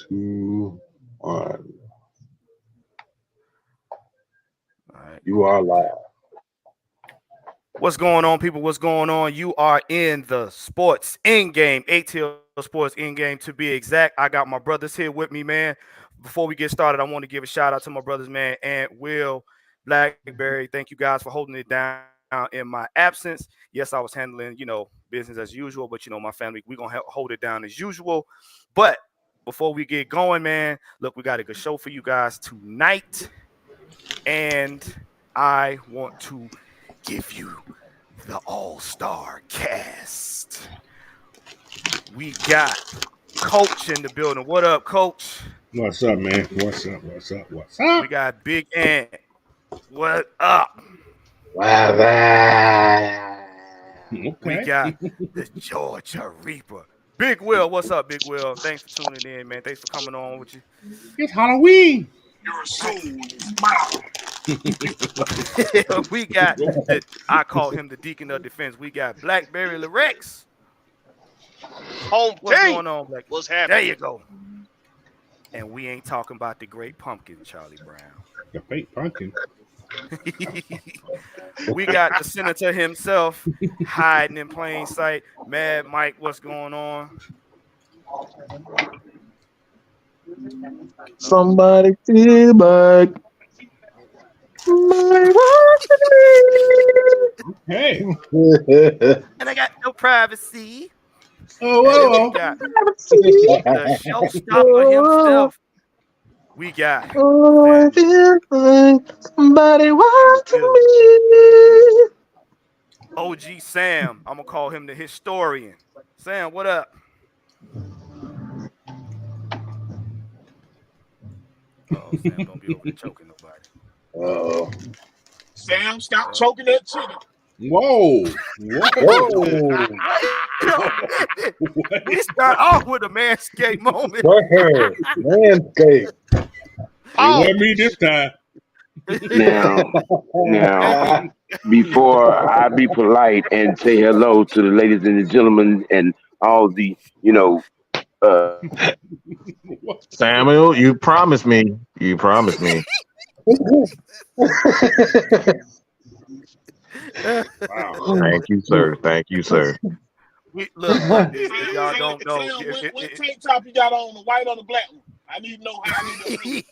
2, 1. All right. You are live. What's going on, people? What's going on? You are in the sports in game, ATL Sports in game to be exact. I got my brothers here with me, man. Before we get started, I want to give a shout out to my brothers, man, and Will Blackberry. Thank you guys for holding it down in my absence. Yes, I was handling, business as usual, but my family, we're gonna hold it down as usual. But before we get going, man, look, we got a good show for you guys tonight, and I want to give you the all-star cast. We got Coach in the building. What up, Coach? What's up, man? What's up? We got Big Ant. What up? Okay. We got the Georgia Reaper. Big Will, what's up, Big Will? Thanks for tuning in, man. Thanks for coming on with you. It's Halloween. Your soul is mine. We got, I call him the Deacon of Defense. We got Blackberry Lyrex. Home What's team. going on, Black? What's happening? There you go. And we ain't talking about the great pumpkin, Charlie Brown. The fake pumpkin. We got the senator himself hiding in plain sight. Mad Mike, what's going on? Somebody feel back. Hey. And I got no privacy. Oh, We got the showstopper himself. We got Oh, I feel like somebody watching me. OG Sam. I'm gonna call him the historian. Sam, what up? Oh, Sam, don't be over choking nobody. Oh, Sam, stop choking that chicken. whoa. We start off with a manscape moment. go ahead, landscape. Oh, Let me this time. Now, before I be polite and say hello to the ladies and the gentlemen and all the, Samuel, you promised me. You promised me. Wow. Thank you, sir. Thank you, sir. Look, if y'all don't know, Sam, what tank top you got on, the white or the black one? I need to know how I need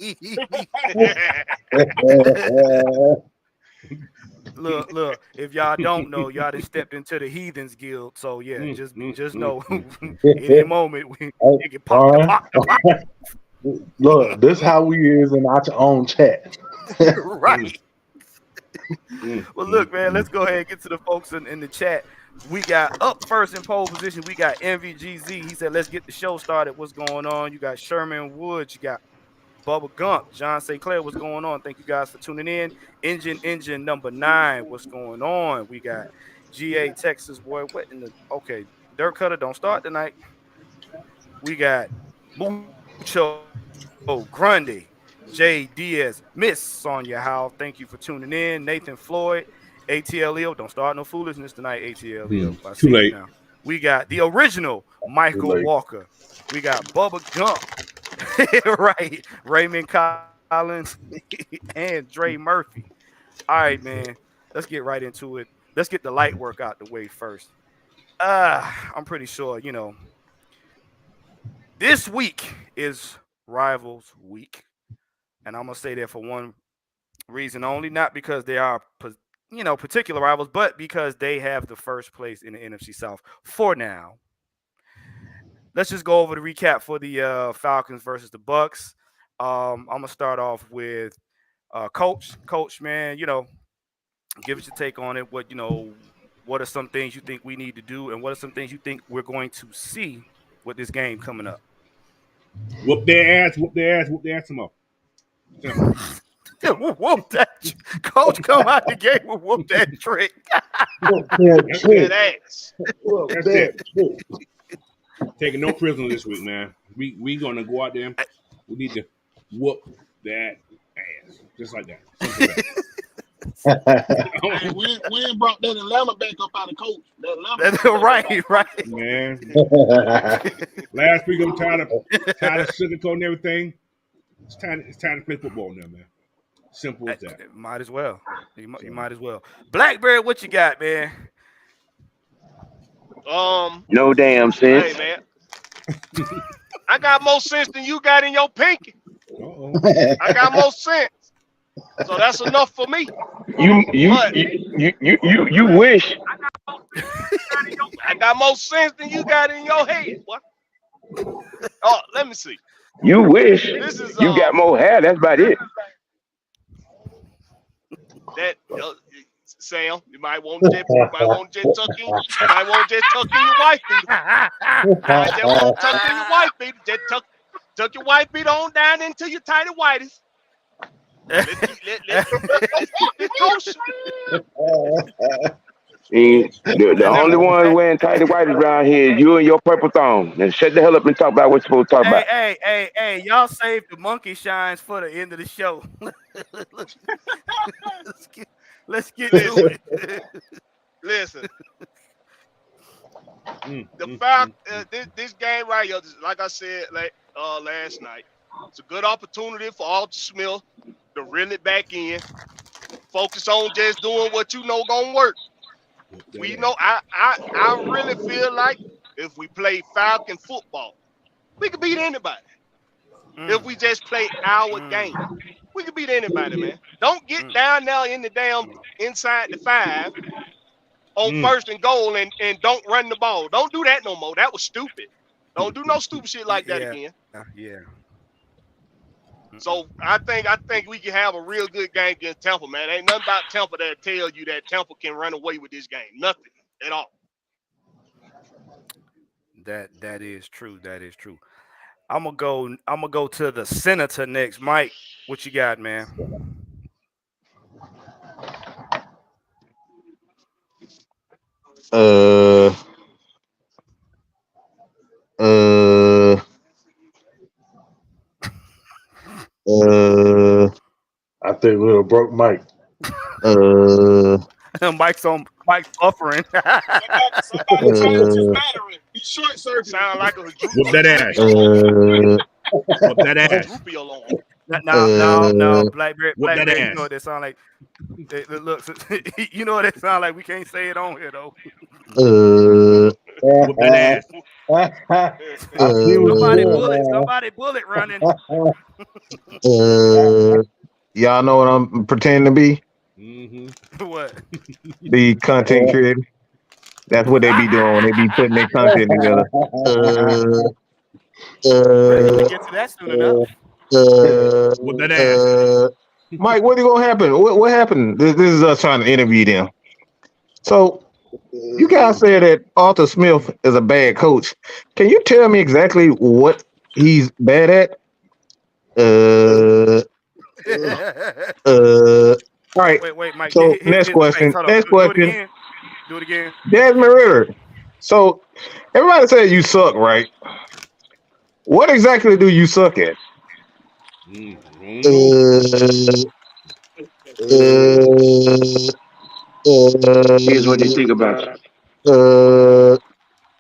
to look, if y'all don't know, y'all done stepped into the Heathens Guild. So yeah, just know any moment we can pop. Look, this how we is in our own chat. Right. Well, look, man, let's go ahead and get to the folks in the chat. We got up first in pole position. We got MVGZ. He said, let's get the show started. What's going on? You got Sherman Woods. You got Bubba Gump. John St. Clair, what's going on? Thank you guys for tuning in. Engine number 9. What's going on? We got GA Texas boy. What in the okay? Dirt Cutter, don't start tonight. We got Mucho Grundy. Jay Diaz, Miss Sonya Howe. Thank you for tuning in. Nathan Floyd, ATLEO. Don't start no foolishness tonight, ATLEO. Too late. Now. We got the original Michael Walker. We got Bubba Gump. Right. Raymond Collins and Dre Murphy. All right, man. Let's get right into it. Let's get the light work out the way first. I'm pretty sure, this week is Rivals Week. And I'm going to say that for one reason only, not because they are, particular rivals, but because they have the first place in the NFC South for now. Let's just go over the recap for the Falcons versus the Bucs. I'm going to start off with Coach. Coach, man, give us your take on it. What are some things you think we need to do, and what are some things you think we're going to see with this game coming up? Whoop their ass some more. Whoop that. Coach come out the game with whoop that trick. that ass. That's it. Taking no prisoners this week, man. We gonna go out there. We need to whoop that ass. Just like that. Hey, we ain't brought that Atlanta back up out of coach. That Atlanta right. Man, last week I'm tired of sugarcoating everything. It's time to play football now, man. Simple as that. Might as well. You might as well. Blackberry, what you got, man? No damn sense. Hey man, I got more sense than you got in your pinky. Uh-oh. I got more sense, so that's enough for me. You wish. I got more sense than you got in your head. What? Oh, let me see. You wish. This is You got more hair. That's about it. that Sam, you might want to just tuck in. You might want to just tuck in your wife beater. You might just want to tuck in your wife beater. Just tuck your wife beater on down into your tighty whities. Let's keep this kosher. The only one wearing tighty whities around here is you and your purple thong. Now shut the hell up and talk about what you're supposed to talk about. Hey, y'all save the monkey shines for the end of the show. Let's get to it. Listen. The fact this game right here, like I said last night, it's a good opportunity for Arthur Smith to reel it back in. Focus on just doing what you know gonna work. We know I really feel like if we play Falcon football, we could beat anybody. If we just play our game, we could beat anybody, man. Don't get down there in the damn inside the 5 on first and goal and don't run the ball. Don't do that no more. That was stupid. Don't do no stupid shit like that again. Yeah. So I think we can have a real good game against Tampa, man. Ain't nothing about Tampa that tell you that Tampa can run away with this game. Nothing at all. That is true. That is true. I'm gonna go to the senator next. Mike, what you got, man? I think little broke Mike. Mike's buffering. Somebody changed his battery. He's short circuit. Sound like a Whoop that ass. Whoop that ass. droopy along. No, Blackberry. Whoop that You ass. know what that sound like? Look, you know what that sound like? We can't say it on here though. Whoop that ass. Somebody bullet running. Y'all know what I'm pretending to be? What? The content creator. That's what they be doing when they be putting their content together. Get to that soon enough. Whoop that ass. Mike, what's gonna happen? What happened? This is us trying to interview them. So you guys say that Arthur Smith is a bad coach. Can you tell me exactly what he's bad at? All right. Wait, Mike. So next question. Do it again. Desmond Ritter. So everybody says you suck, right? What exactly do you suck at? Here's what you think about it.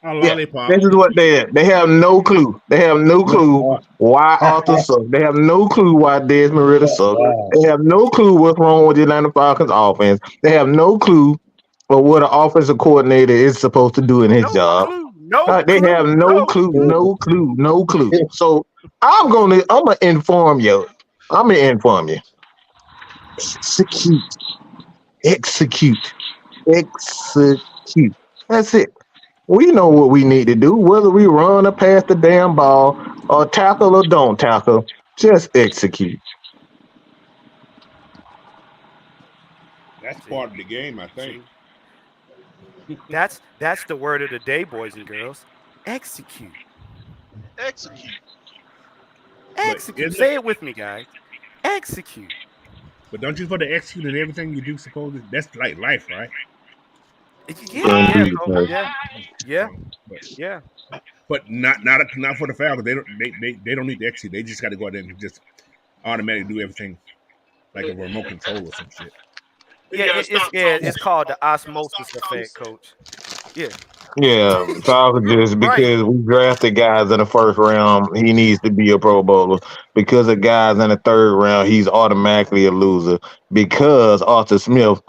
Lollipop. This is what they have no clue. They have no clue why Arthur sucks. They have no clue why Desmond Ritter sucks. They have no clue what's wrong with the Atlanta Falcons offense. They have no clue of what an offensive coordinator is supposed to do in his job. They have no clue. So I'm gonna inform you. I'm gonna inform you. Execute. That's it. We know what we need to do, whether we run or pass the damn ball or tackle or don't tackle. Just execute. That's part of the game, I think. That's the word of the day, boys and girls. Execute. Execute. Say it with me, guys. Execute. But don't you supposed to execute in everything you do? Suppose that's like life, right? Yeah. But not for the Falcons. They don't need to execute. They just got to go out there and just automatically do everything like a remote control or some shit. it's called the osmosis effect, coach. Yeah. Yeah, Falcons just Right. because we drafted guys in the first round, he needs to be a Pro Bowler. Because of guys in the third round, he's automatically a loser. Because Arthur Smith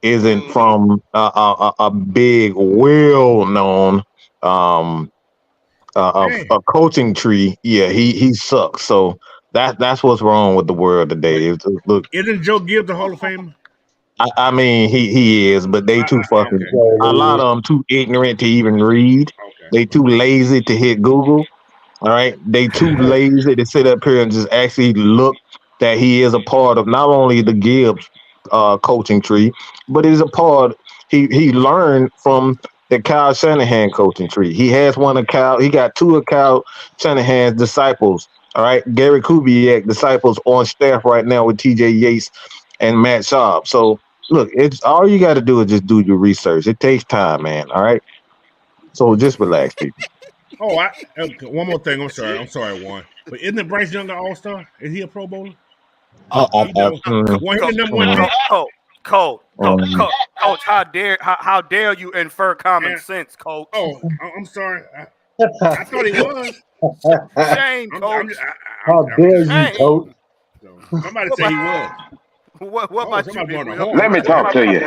isn't from a big, well-known a coaching tree. Yeah, he sucks. So that's what's wrong with the world today. Look, Isn't Joe Gibbs a Hall of Famer? I mean, he is, but they too fucking. A lot of them too ignorant to even read. Okay. They too lazy to hit Google. All right, they too lazy to sit up here and just actually look that he is a part of not only the Gibbs coaching tree, but he's a part. He learned from the Kyle Shanahan coaching tree. He has one of Kyle. He got two of Kyle Shanahan's disciples. All right, Gary Kubiak disciples on staff right now with T.J. Yates and Matt Schaub. So. Look, it's all you got to do is just do your research. It takes time, man. All right. So just relax, people. Oh, one more thing. I'm sorry, Warren. But isn't Bryce Young an All-Star? Is he a Pro Bowler? Coach, how dare you infer common sense, Coach? Oh, I'm sorry. I thought he was. Shame, Coach. How dare you, Coach? Somebody say he was. What about you? Let me talk to you.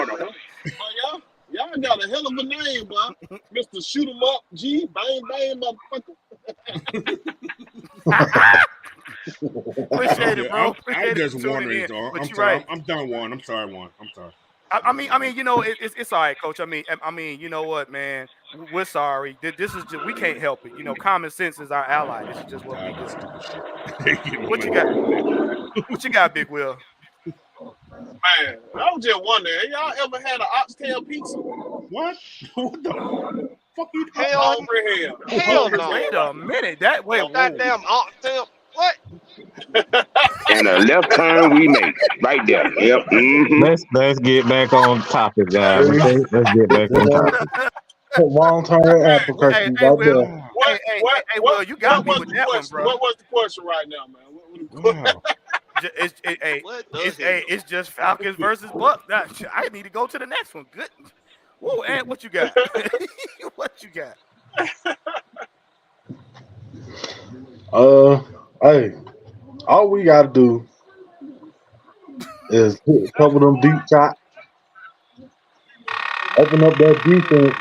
Y'all got a hell of a name, boy. Mr. Shoot 'em up, G, bang, bang, motherfucker. Appreciate it, bro. I'm just wondering, dog. I'm sorry. Right. I'm done, Warren. I'm sorry, Warren. I'm sorry. I mean, you know, it's all right, Coach. I mean, you know what, man? We're sorry. This is just, we can't help it. You know, common sense is our ally. This is just what we do. What you got? What you got, Big Will? Man, I was just wondering, y'all ever had an oxtail pizza? What? What the fuck you Hell no. Wait a minute. Goddamn oxtail. What? And a left turn we make right there. Yep. Mm-hmm. Let's get back on topic, guys. Okay? Let's get back on topic. Long-term application right there. Hey, Will, you got me with that one, bro. What was the question right now, man? Wow. It's just Falcons versus Bucks. I need to go to the next one. Good. Whoa, Ant, what you got? What you got? Hey, all we gotta do is hit a couple of them deep shots, open up that defense.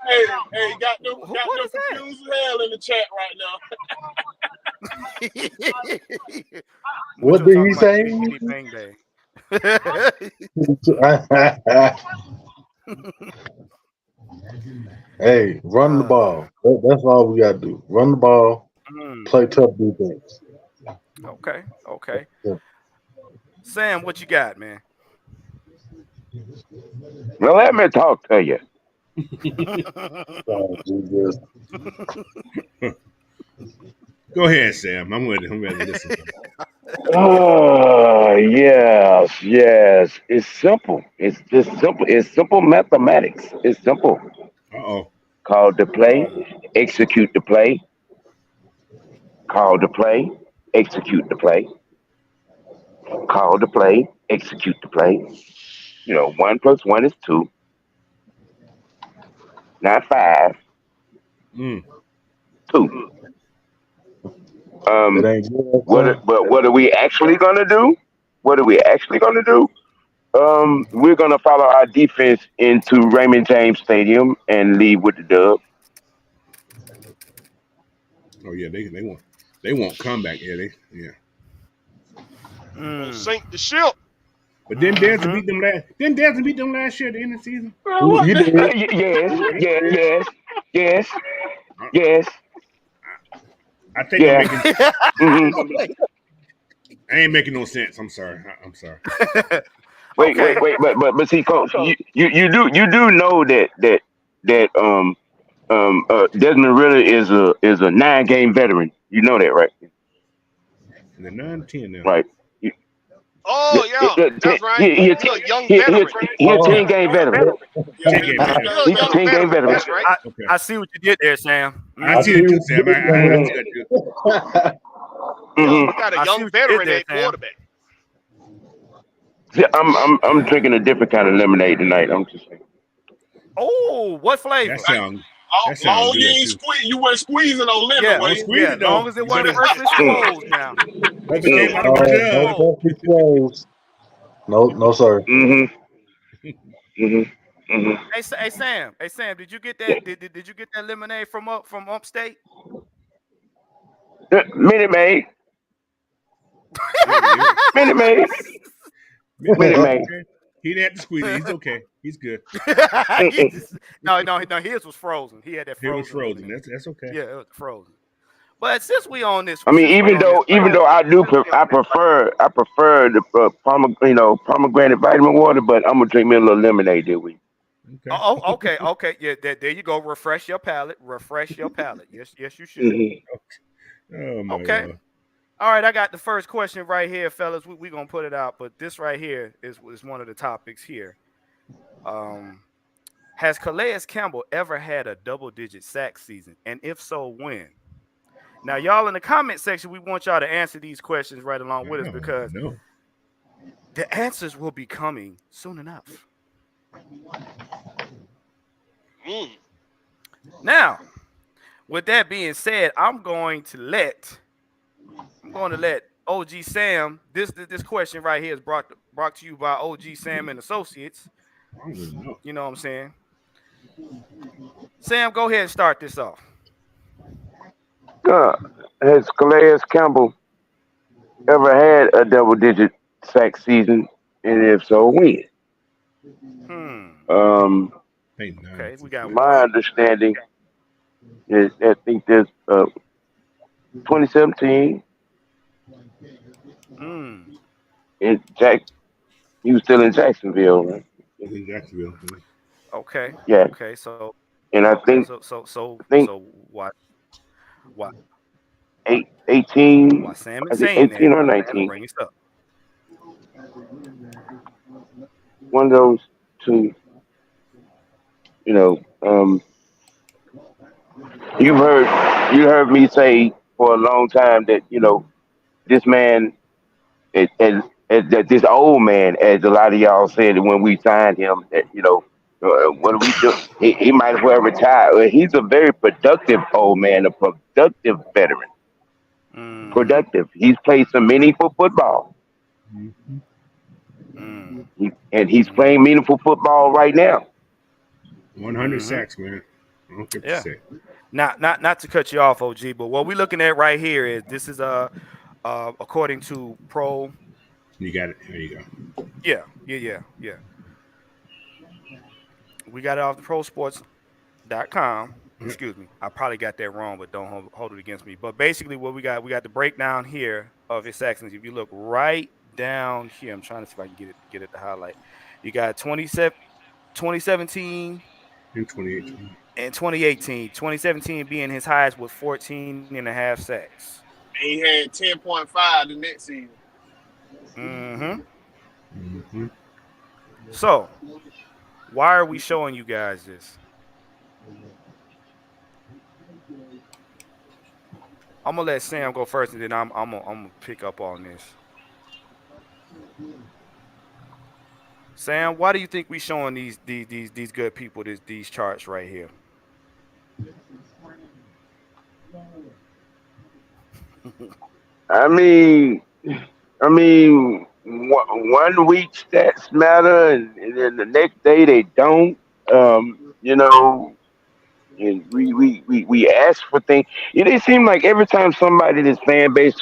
Hey, got them confused as hell in the chat right now. What did he say? Hey, run the ball. That's all we gotta do. Run the ball. Play tough defense. Okay. Yeah. Sam, what you got, man? Well, let me talk to you. Oh, Jesus. Go ahead, Sam. I'm ready to listen. Oh, yes. It's simple. It's just simple. It's simple mathematics. It's simple. Call the play, execute the play. Call the play, execute the play. Call the play, execute the play. 1 + 1 is 2. Not 5. 2. What are we actually gonna do? We're gonna follow our defense into Raymond James Stadium and leave with the dub. Oh yeah, they won't come back. Yeah. Sink the ship. But didn't Desmond beat them last? Didn't Desmond beat them last year at the end of the season? Yes. I think I'm making. I ain't making no sense. I'm sorry. Wait. But see, Coach, you do know that Desmond Ritter is a 9-game veteran. You know that, right? And the 9-10 now. Right. Oh yeah, that's right. He's a young veteran. He's a 10-game veteran. He's a 10-game veteran. That's right. I see what you did there, Sam. I see it too, Sam. I see that too. You got a young veteran at quarterback. See, I'm drinking a different kind of lemonade tonight. I'm just saying. Oh, what flavor? That sound Long good you ain't too. you weren't squeezing no lemon, Yeah, were Don't you? squeeze yeah. it though. Long as it wasn't freshly squoze now. Don't forget about Freshly the No jug. squoze. coffee clothes. No, sir. Hey Sam. Hey Sam, did you get that? Did you get that lemonade from upstate? Minute Maid. Minute Maid. Minute Maid. Okay. He didn't have to squeeze it. He's okay. He's good. No. His was frozen. He had that It frozen. was frozen. That's okay. Yeah, it was frozen. But since we on this, I mean, even though I prefer the pomegranate vitamin water, but I'm gonna drink me a little lemonade this week. Okay. Yeah, there you go. Refresh your palate. Yes, you should. Oh my Okay. God. All right, I got the first question right here, fellas. We're gonna put it out, but this right here is one of the topics here. Has Calais Campbell ever had a double-digit sack season? And if so, when? Now, y'all in the comment section, we want y'all to answer these questions right along with us because the answers will be coming soon enough. Now, with that being said, I'm going to let OG Sam. This question right here is brought to you by OG Sam and Associates. You know what I'm saying? Sam, go ahead and start this off. Has Calais Campbell ever had a double-digit sack season, and if so, when? Okay, we got my understanding is I think there's 2017. He was still in Jacksonville, right? In Jacksonville. Okay. Yeah. Okay. So. And I think what? 18. Why Sam I is think saying 18 that, or 19. bring it up. One of those two. You know, you heard me say for a long time that this man, that this old man, as a lot of y'all said when we signed him, that what do we do? He might as well retire. Well, he's a very productive old man, a productive veteran. Productive. He's played some meaningful football. And he's playing meaningful football right now. 100 sacks, man. I don't get to say. Not to cut you off, OG, but what we're looking at right here is this is according to Pro. You got it. There you go. Yeah. We got it off the prosports.com. Excuse me. I probably got that wrong, but don't hold it against me. But basically what we got the breakdown here of his sacks. If you look right down here, I'm trying to see if I can get it to highlight. You got 2017 and 2018. And 2018. 2017 being his highest with 14.5 sacks. And he had 10.5 the next season. So, why are we showing you guys this? I'm gonna let Sam go first, and then I'm gonna pick up on this. Sam, why do you think we showing these good people these charts right here? I mean, one week stats matter, and then the next day they don't. And we ask for things. It seems like every time somebody in this fan base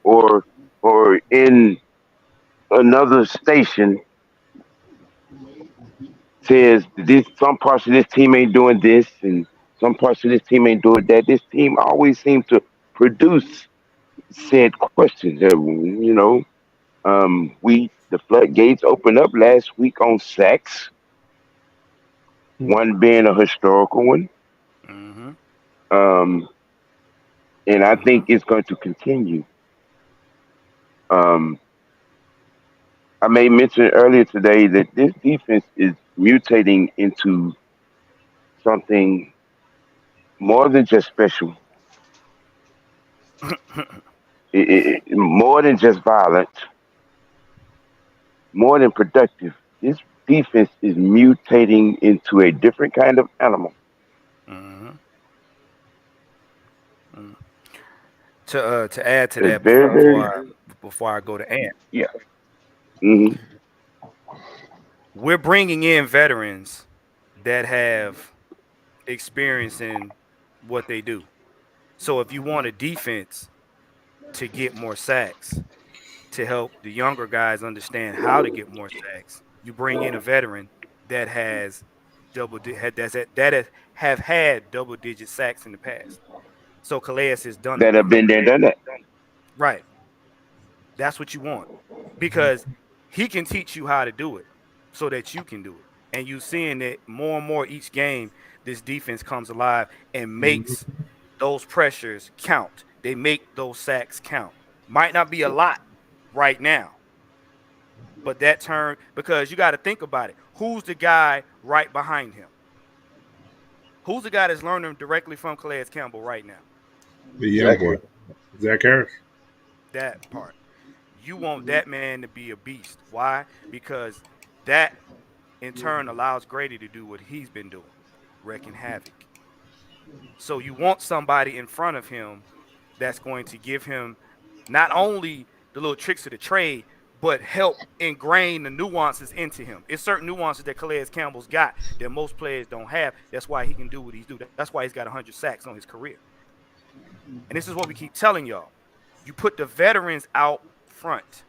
or in another station says some parts of this team ain't doing this and some parts of this team ain't doing that, this team always seems to produce said questions. The floodgates opened up last week on sacks, one being a historical one. And I think it's going to continue. I made mention earlier today that this defense is mutating into something more than just special. More than just violent. more than productive. This defense is mutating into a different kind of animal. Mm-hmm. Mm-hmm. To add to It's that very, before I go to Ant, yeah. Mm-hmm. we're bringing in veterans that have experience in what they do. So if you want a defense to get more sacks, to help the younger guys understand how to get more sacks, you bring in a veteran that has have had double-digit sacks in the past. So Calais has done it. That have been there, done that. Right. That's what you want. Because he can teach you how to do it so that you can do it. And you seeing that more and more each game, this defense comes alive and makes those pressures count. They make those sacks count. Might not be a lot right now, but that turn, because you got to think about it. Who's the guy right behind him? Who's the guy that's learning directly from Calais Campbell right now? The young boy, Zach Harris. That part. You want that man to be a beast. Why? Because that, in turn, allows Grady to do what he's been doing, wreaking havoc. So you want somebody in front of him that's going to give him not only the little tricks of the trade, but help ingrain the nuances into him. It's certain nuances that Calais Campbell's got that most players don't have. That's why he can do what he's doing. That's why he's got 100 sacks on his career. And this is what we keep telling y'all. You put the veterans out front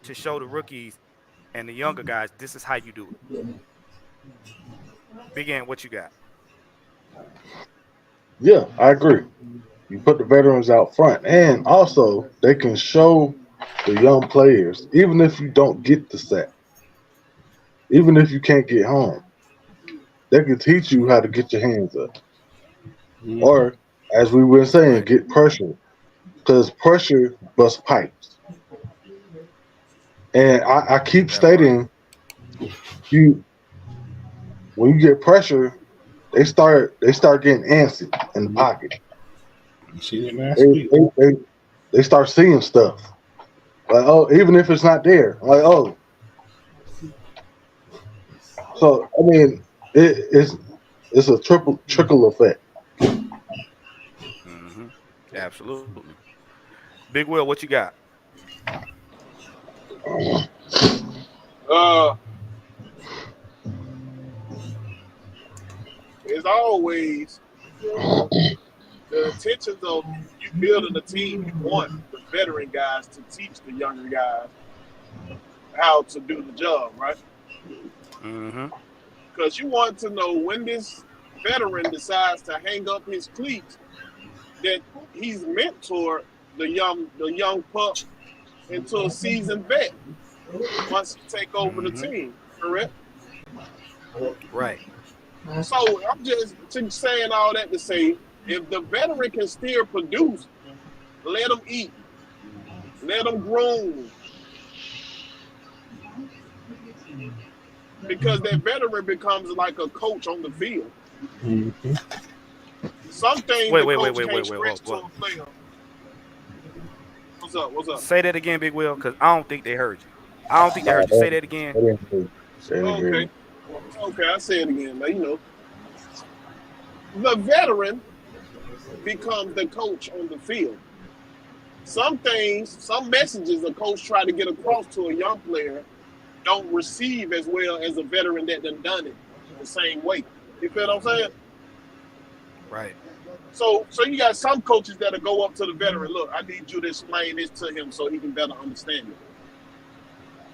to show the rookies and the younger guys, this is how you do it. Big Ant, what you got? Yeah, I agree. You put the veterans out front, and also they can show the young players, even if you don't get the sack, even if you can't get home, they can teach you how to get your hands up. Or, as we were saying, get pressure, because pressure busts pipes. And I keep stating, when you get pressure, they start getting antsy in the pocket. You seen it last week. They start seeing stuff. Like, oh, even if it's not there. Like, oh. So, I mean, it's a trickle effect. Mm-hmm. Absolutely. Big Will, what you got? As always, the intentions of you building a team, you want the veteran guys to teach the younger guys how to do the job, right? Mm-hmm. Because you want to know when this veteran decides to hang up his cleats, that he's mentored the young pup into a seasoned vet once he take over the team, correct? Right. So I'm just saying all that to say, if the veteran can still produce, let him eat, let him groom, because that veteran becomes like a coach on the field. Mm-hmm. Some things can't stretch to a player. What's up? Say that again, Big Will, because I don't think they heard you. I don't think they heard you. Say that again. Okay, I say it again. But, the veteran becomes the coach on the field. Some things, some messages a coach try to get across to a young player don't receive as well as a veteran that done it the same way. You feel what I'm saying? Right. So you got some coaches that'll go up to the veteran, look, I need you to explain this to him so he can better understand it.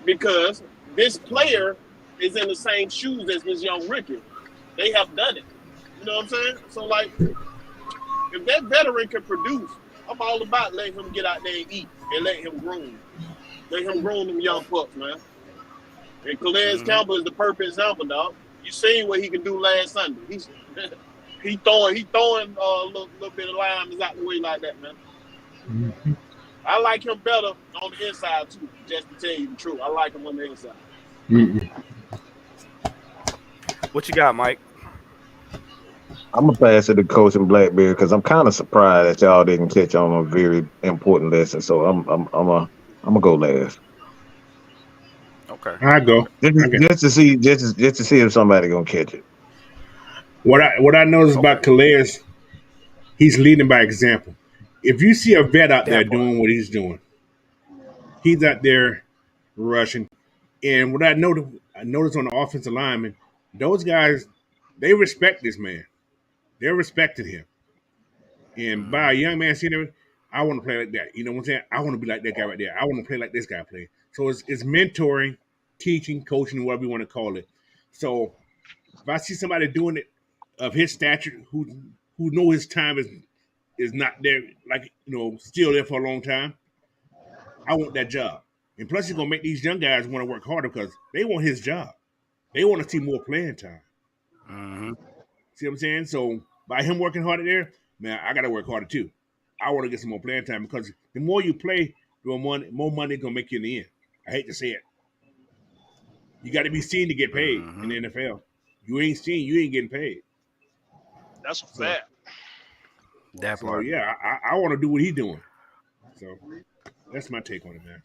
Because this player is in the same shoes as this young rookie. They have done it. You know what I'm saying? So, like, if that veteran can produce, I'm all about letting him get out there and eat and let him groom. Let him groom them young pups, man. And Calais Campbell is the perfect example, dog. You seen what he can do last Sunday. He throwing a little bit of limes out the way like that, man. Mm-hmm. I like him better on the inside too. Just to tell you the truth, I like him on the inside. Mm-hmm. What you got, Mike? I'm gonna pass it to Coach and Blackberry because I'm kind of surprised that y'all didn't catch on a very important lesson. So I'm gonna go last. Okay. I go. Just to see if somebody gonna catch it. What I noticed about Calais, he's leading by example. If you see a vet out there doing what he's doing, he's out there rushing. And what I noticed on the offensive lineman, those guys, they respect this man. They respected him. And by a young man seeing him, I want to play like that. You know what I'm saying? I want to be like that guy right there. I want to play like this guy played. So it's mentoring, teaching, coaching, whatever you want to call it. So if I see somebody doing it of his stature, who know his time is not there, like, you know, still there for a long time, I want that job. And plus, he's gonna make these young guys want to work harder because they want his job. They want to see more playing time. Mm-hmm. See what I'm saying? So by him working harder there, man, I gotta work harder too. I want to get some more playing time because the more you play, the more money gonna make you in the end. I hate to say it. You got to be seen to get paid in the NFL. You ain't seen, you ain't getting paid. That's a fact. That part. Yeah, I want to do what he's doing. So that's my take on it, man.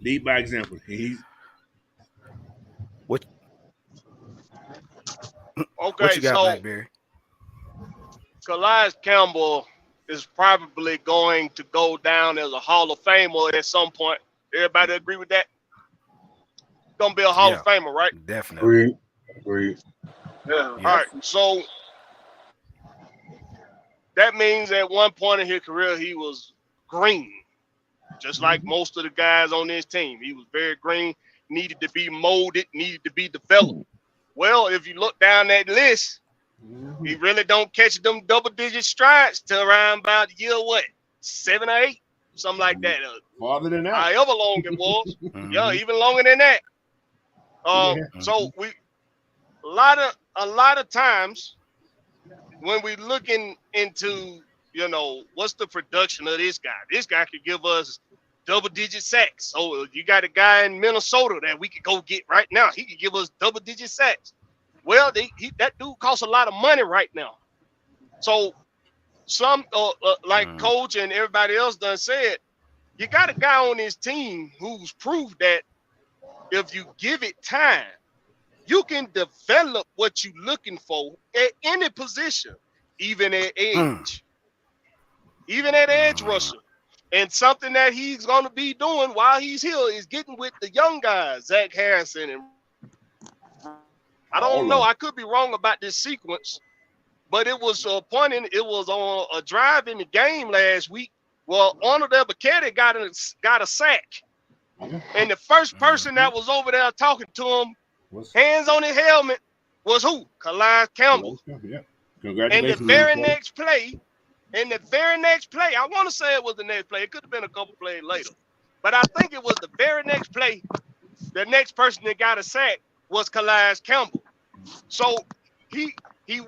Lead by example. What you got, so Blackberry? Calais Campbell is probably going to go down as a Hall of Famer at some point. Everybody agree with that? Gonna be a Hall of Famer, right? Definitely. Agreed. Yeah. All right. So that means at one point in his career he was green, just like most of the guys on this team. He was very green, needed to be molded, needed to be developed. Well, if you look down that list, he really don't catch them double-digit strides till around about year 7 or 8, something like that. Farther than that. However long it was. Yeah, even longer than that. So we a lot of times when we looking into, you know, what's the production of this guy? This guy could give us double-digit sacks. So you got a guy in Minnesota that we could go get right now. He could give us double-digit sacks. Well, that dude costs a lot of money right now. So some like Coach and everybody else done said, you got a guy on this team who's proved that if you give it time, you can develop what you're looking for at any position, even at edge. Even at edge rusher. And something that he's going to be doing while he's here is getting with the young guys, Zach Harrison. And I don't know. I could be wrong about this sequence, but it was it was on a drive in the game last week. Well, Arnold Ebiketie got a sack. And the first person that was over there talking to him, hands on his helmet, was who? Calais Campbell. Yeah. And the very next play, I want to say it was the next play. It could have been a couple plays later. But I think it was the very next play. The next person that got a sack was Calais Campbell. So he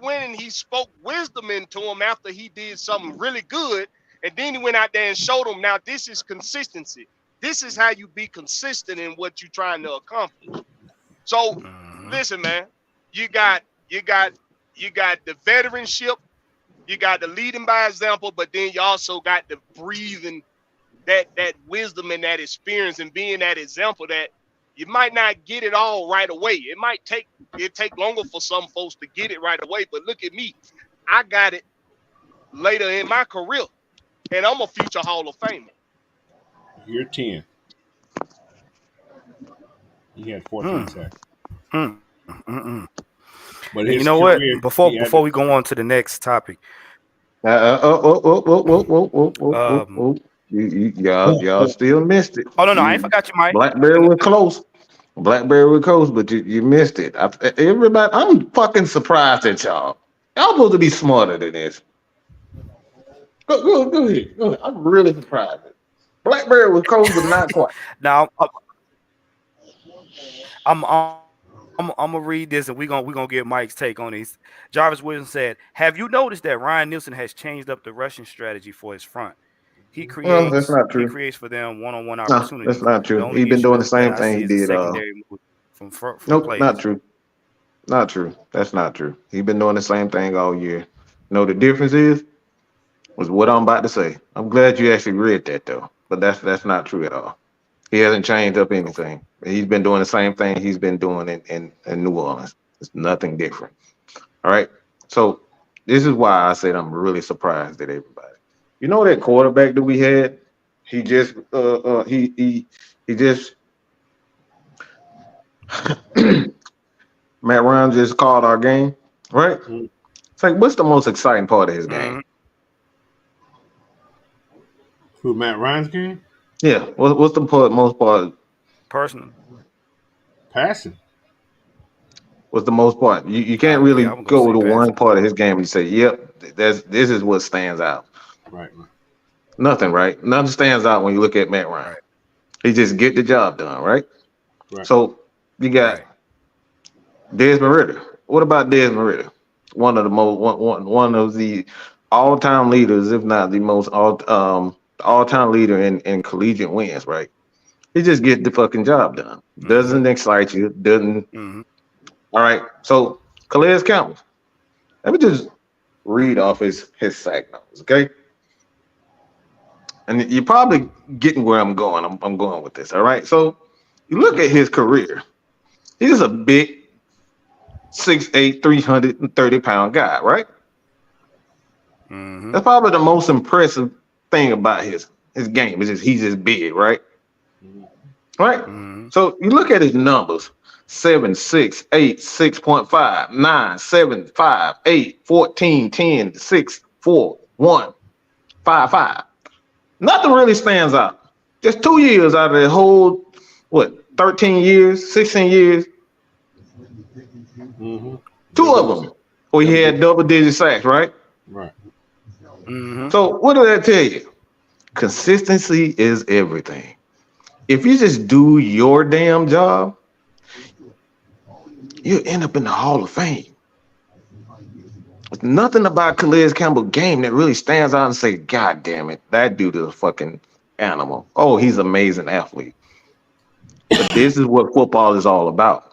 went and he spoke wisdom into him after he did something really good. And then he went out there and showed him, now this is consistency. This is how you be consistent in what you're trying to accomplish. So listen, man, you got the veteranship, you got the leading by example, but then you also got the breathing, that wisdom and that experience and being that example that you might not get it all right away. It take longer for some folks to get it right away. But look at me. I got it later in my career. And I'm a future Hall of Famer. You're 10. He had 14 sacks. But you know what? Before we go on to the next topic. Y'all still missed it. Oh no, I ain't forgot you, Mike. Blackberry was close, but you missed it. Everybody, I'm fucking surprised at y'all. Y'all supposed to be smarter than this. Go ahead. I'm really surprised. Blackberry was close, but not quite. Now, I'm gonna read this, and we're gonna get Mike's take on these. Jarvis Williams said, "Have you noticed that Ryan Nielsen has changed up the rushing strategy for his front? He creates. That's not true. He creates for them one-on-one opportunities. That's not true. He's been doing the same thing he did. From nope, plays. Not true. Not true. That's not true. He's been doing the same thing all year. No, the difference was what I'm about to say. I'm glad you actually read that though, but that's not true at all. He hasn't changed up anything. He's been doing the same thing he's been doing in New Orleans. It's nothing different. All right. So this is why I said I'm really surprised at everybody. You know that quarterback that we had? He just he just Matt Ryan just called our game, right? It's like, what's the most exciting part of his game? Who, Matt Ryan's game? Yeah. What's the most part? Personal. Passing. What's the most part? You can't really go to one part of his game and say, yep, this is what stands out. Right. Nothing, right? Nothing stands out when you look at Matt Ryan. Right. He just get the job done, right? So you got Desmond Ridder. What about Desmond Ridder? One of the all-time leaders, if not the most all-time leader in collegiate wins, right? He just get the fucking job done. Doesn't excite you. Doesn't. All right. So Calais Campbell. Let me just read off his sack numbers, okay? And you're probably getting where I'm going. I'm going with this. All right. So you look at his career. He's a big 6'8", 330-pound guy, right? That's probably the most impressive thing about his game. Is just he's just big, right? Right? So you look at his numbers: 7, 6, 8, 6.5, 9, 7, 5, 8, 14, 10, 6, 4, 1, 5, 5. Nothing really stands out. Just 2 years out of the whole, 13 years, 16 years. 2 of them where he had double-digit sacks, right? Right. So what does that tell you? Consistency is everything. If you just do your damn job, you end up in the Hall of Fame. There's nothing about Calais Campbell's game that really stands out and say, God damn it, that dude is a fucking animal. Oh, he's an amazing athlete. But this is what football is all about.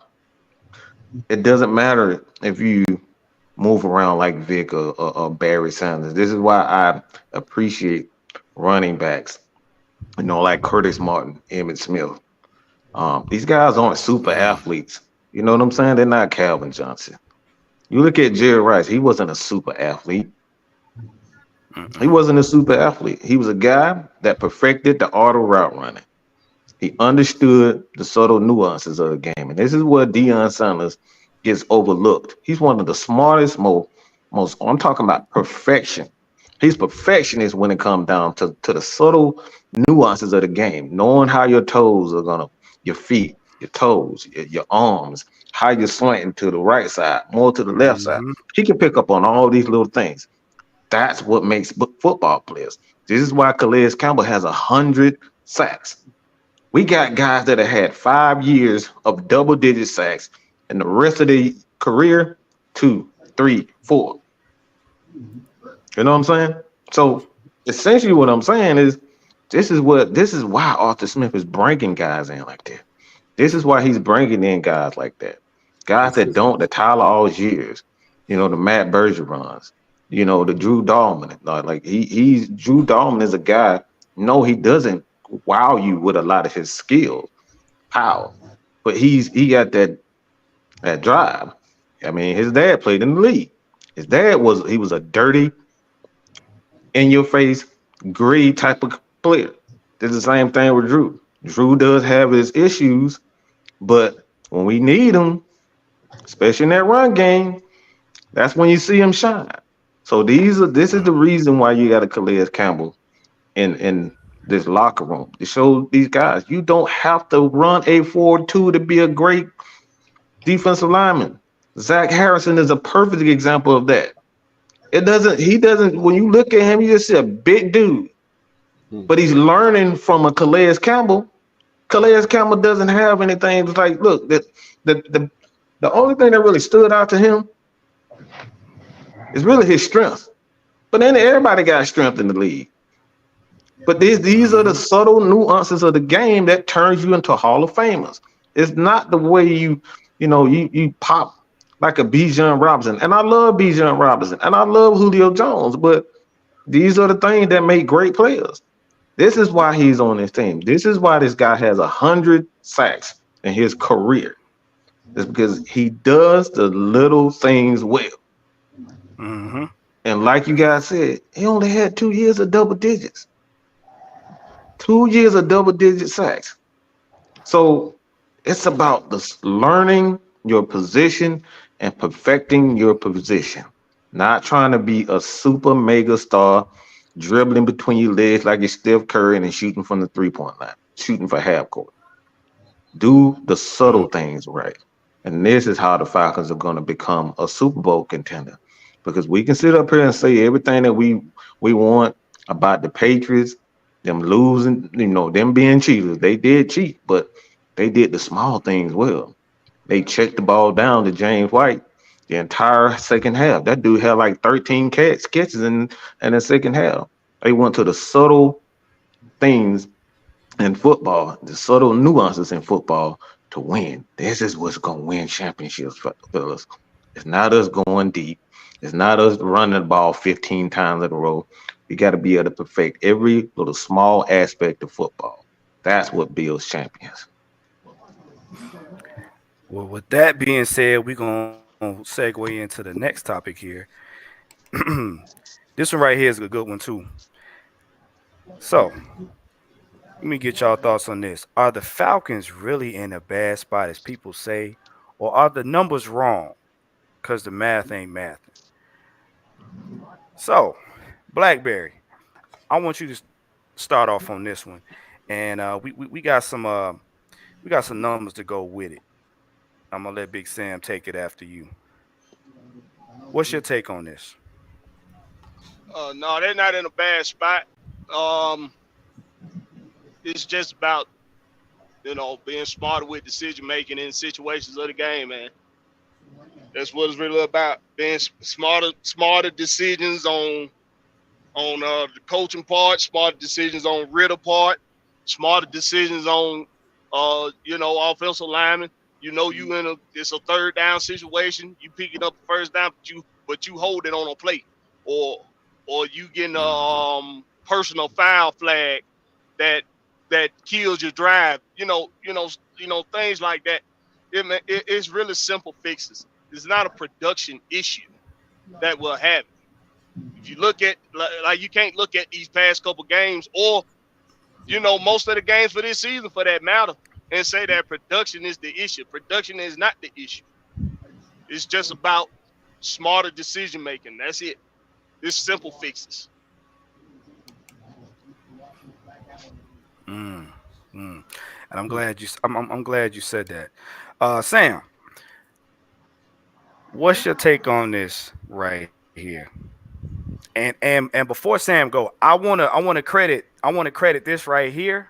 It doesn't matter if you move around like Vic or Barry Sanders. This is why I appreciate running backs, like Curtis Martin, Emmitt Smith. These guys aren't super athletes. You know what I'm saying? They're not Calvin Johnson. You look at Jerry Rice, he wasn't a super athlete. He wasn't a super athlete. He was a guy that perfected the art of route running. He understood the subtle nuances of the game. And this is where Deion Sanders gets overlooked. He's one of the smartest, most I'm talking about perfection. He's perfectionist when it comes down to the subtle nuances of the game, knowing how your toes are gonna, your feet, your toes, your arms, how you're slanting to the right side, more to the left side. He can pick up on all these little things. That's what makes football players. This is why Calais Campbell has 100 sacks. We got guys that have had 5 years of double-digit sacks, and the rest of their career, 2, 3, 4. You know what I'm saying? So essentially what I'm saying is this is why Arthur Smith is bringing guys in like that. This is why he's bringing in guys like that. Guys that don't, the Tyler Algiers, the Matt Bergerons, the Drew Dahlman. Like he's Drew Dahlman is a guy, no, he doesn't wow you with a lot of his skills, power, but he got that drive. I mean, his dad played in the league. His dad was a dirty, in your face, greedy type of player. It's the same thing with Drew. Drew does have his issues, but when we need him, especially in that run game, that's when you see him shine. So this is the reason why you got a Calais Campbell in this locker room to show these guys you don't have to run a 4-2 to be a great defensive lineman. Zach Harrison is a perfect example of that. He doesn't, when you look at him, you just see a big dude, but he's learning from a Calais Campbell. Calais Campbell doesn't have anything. It's like, look, the only thing that really stood out to him is really his strength. But then everybody got strength in the league. But these are the subtle nuances of the game that turns you into Hall of Famers. It's not the way you pop like a Bijan Robinson. And I love Bijan Robinson. And I love Julio Jones. But these are the things that make great players. This is why he's on this team. This is why this guy has 100 sacks in his career. It's because he does the little things well. Mm-hmm. And like you guys said, he only had 2 years of double digits. 2 years of double-digit sacks. So it's about learning your position and perfecting your position. Not trying to be a super mega star, dribbling between your legs like you're Steph Curry and shooting from the 3-point line, shooting for half court. Do the subtle things right. And this is how the Falcons are going to become a Super Bowl contender. Because we can sit up here and say everything that we want about the Patriots, them losing, them being cheaters. They did cheat, but they did the small things well. They checked the ball down to James White the entire second half. That dude had like 13 catches in the second half. They went to the subtle things in football, the subtle nuances in football to win. This is what's going to win championships, fellas. It's not us going deep. It's not us running the ball 15 times in a row. You got to be able to perfect every little small aspect of football. That's what builds champions. Well, with that being said, we're going to segue into the next topic here. This one right here is a good one, too. So, let me get y'all thoughts on this. Are the Falcons really in a bad spot, as people say, or are the numbers wrong? Because the math ain't mathing. So, Blackberry, I want you to start off on this one, and we got some numbers to go with it. I'm gonna let Big Sam take it after you. What's your take on this? No, they're not in a bad spot. It's just about being smarter with decision making in situations of the game, man. That's what it's really about. Being smarter decisions on the coaching part, smarter decisions on Ritter part, smarter decisions on offensive linemen. It's a third down situation. You picking up the first down, but you hold it on a plate, or you getting a personal foul flag that kills your drive. Things like that. It's really simple fixes. It's not a production issue that will happen. If you look at like you can't look at these past couple games or most of the games for this season for that matter and say that production is the issue. Production is not the issue. It's just about smarter decision making. That's it. It's simple fixes. And I'm glad you said that. Sam, what's your take on this right here? And before Sam go, I wanna credit this right here.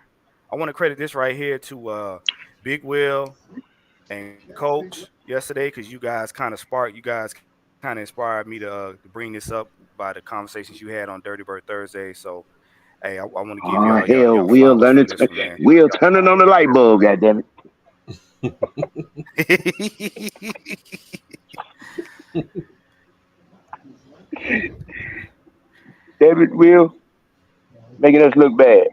I want to credit this right here to Big Will and Coach yesterday, because you guys kind of inspired me to bring this up by the conversations you had on Dirty Bird Thursday. So hey, I want to give y'all hell, Will learning Will turning on the light bulb, goddammit. David Will making us look bad.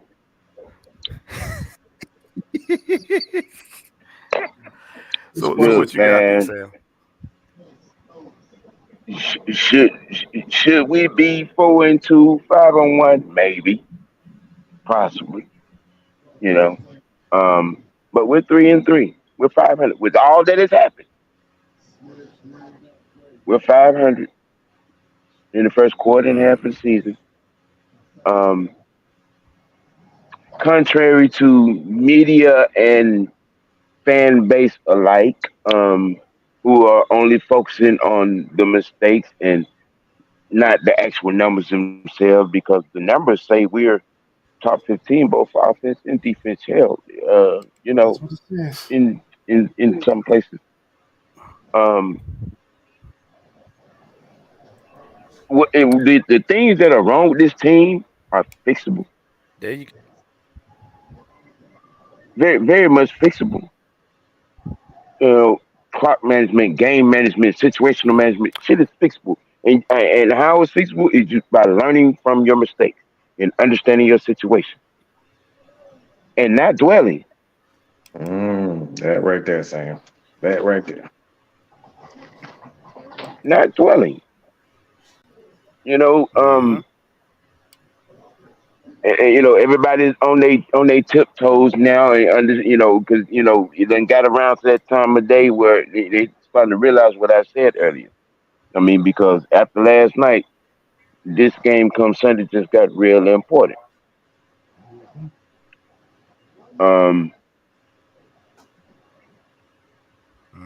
So what you got there, Sam? Should we be 4-2, 5-1? Maybe, possibly. But we're 3-3. We're 500 with all that has happened. We're 500 in the first quarter and half of the season. Contrary to media and fan base alike, who are only focusing on the mistakes and not the actual numbers themselves, because the numbers say we're top 15, both offense and defense. Hell, in some places. The things that are wrong with this team are fixable. There you go. Very, very much fixable. Clock management, game management, situational management, shit is fixable. And how it's fixable is just by learning from your mistakes and understanding your situation. and not dwelling. That right there, Sam. That right there. Not dwelling. You know, and, you know, everybody's on they tiptoes now, and under, you know, because you know you then got around to that time of day where they starting to realize what I said earlier. I mean, because after last night, this game come Sunday just got real important. Um,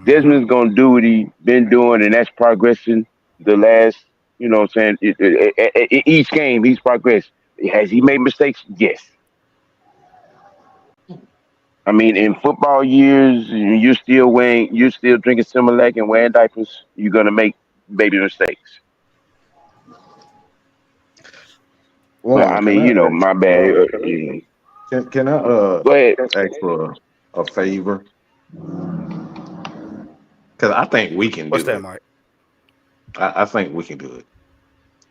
Desmond's gonna do what he been doing, and that's progressing. The last, you know, what I'm saying each game he's progressed. Has he made mistakes? Yes. I mean, in football years, you're still drinking Similac and wearing diapers. You're gonna make baby mistakes. But I Juan, can mean, I you know, ask, my bad. can I Go ahead. ask for a favor? Because I think we can What's do that, it. Mike? I think we can do it.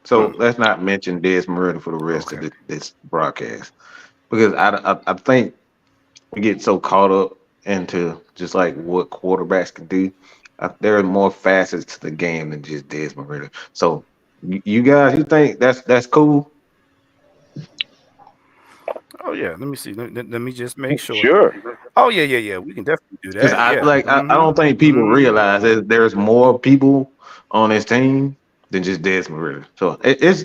So Hmm. let's not mention Des Murray for the rest of Okay. this broadcast, because I think we get so caught up into just like what quarterbacks can do. There are more facets to the game than just Des Murray. So you guys, you think that's cool? Oh yeah. Let me see. Let me just make sure. Sure. Oh yeah. We can definitely do Because that. Yeah. I don't think people realize that there's more people on this team than just Des Murray. So it's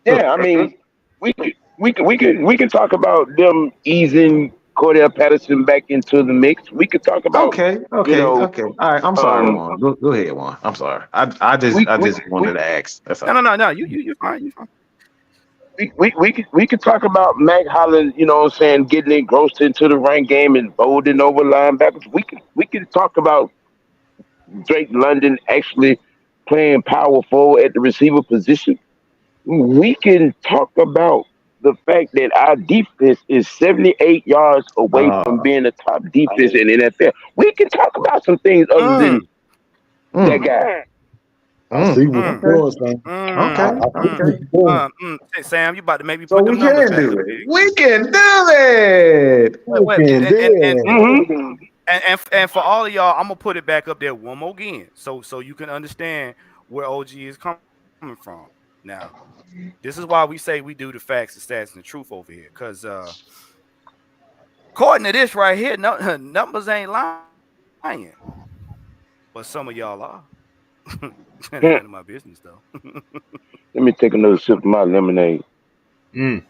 look. Yeah, I mean, we can talk about them easing Cordell Patterson back into the mix. We could talk about, Okay. you know, All right. I'm sorry, um, Juan. Go ahead, Juan. I'm sorry. we I we just wanted to ask. That's all. No. You fine. You fine. we could talk about Mac Holland, you know what I'm saying, getting engrossed into the rank game and bowling over linebackers. We can talk about Drake London actually playing power forward at the receiver position. We can talk about the fact that our defense is 78 yards away from Uh, being the top defense in the NFL. We can talk about some things other Mm, than that mm, guy. I see what mm, you're okay. doing, Sam. Okay. I see what Okay. you're doing. Hey, Sam, you about to make me So put we them numbers can back do up, it. big. We can do it. You Wait, can do it. Hmm. and for all of y'all, I'm gonna put it back up there one more again, so you can understand where OG is coming from. Now, this is why we say we do the facts, the stats, and the truth over here, because according to this right here, no, numbers ain't lying, but some of y'all are. That ain't none of my business though. Let me take another sip of my lemonade. Mm.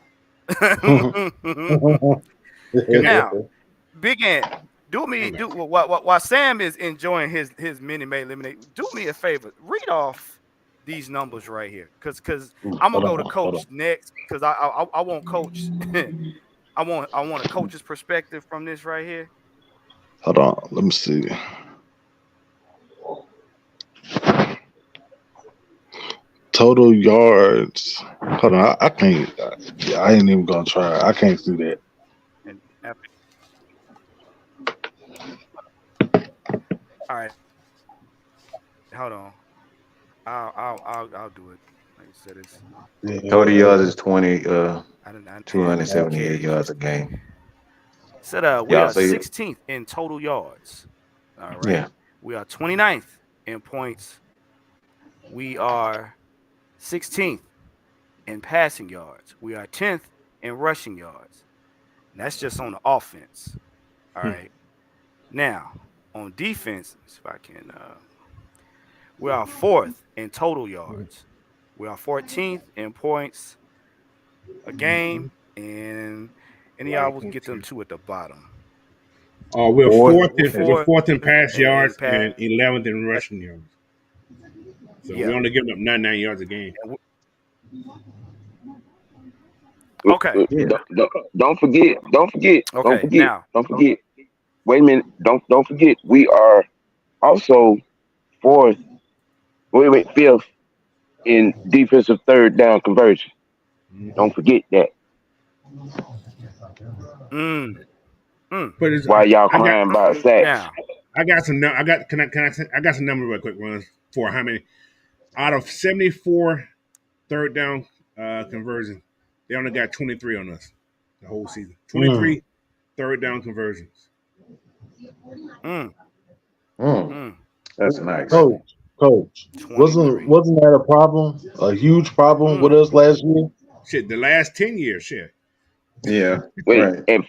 Now, Big Ant, Okay. while Sam is enjoying his mini made lemonade, do me a favor, read off these numbers right here, because I'm gonna go to Hold Coach on. next, because I want Coach I want a coach's perspective from this right here. Hold on. Let me see. Total yards. Hold on. I can't. Yeah, I ain't even gonna try. I can't do that. And all right, hold on, I'll do it. Like I said, it's Total Yeah. yards is 20, I didn't do 278 yards carries. a game. Said we Y'all are see? 16th in total yards. All right, Yeah. we are 29th in points. We are 16th in passing yards. We are 10th in rushing yards. And that's just on the offense. All right. Now, on defense, let's see if I can. We are fourth in total yards. We are 14th in points a game, and any of y'all will get them two at the bottom. We're Fourth. fourth We're in we're fourth fourth in pass in yards pass. and 11th in rushing yards. So we Yeah. only giving up 99 yards a game. Okay. Yeah. Don't forget. Don't forget. Don't Okay. forget. Now, Don't forget. Wait a minute. Don't forget. We are also fourth. Fifth in defensive third down conversion. Mm-hmm. Don't forget that. mm, mm. But it's, While y'all I got crying about sacks. Now, I got some. I got I got some numbers real quick. Runs for how many out of 74 third down conversion, they only got 23 on us the whole season. Mm. 23 third down conversions. That's nice. Coach, wasn't that a problem? A huge problem with us last year? Shit, the last 10 years, shit. Yeah. Wait, Right. and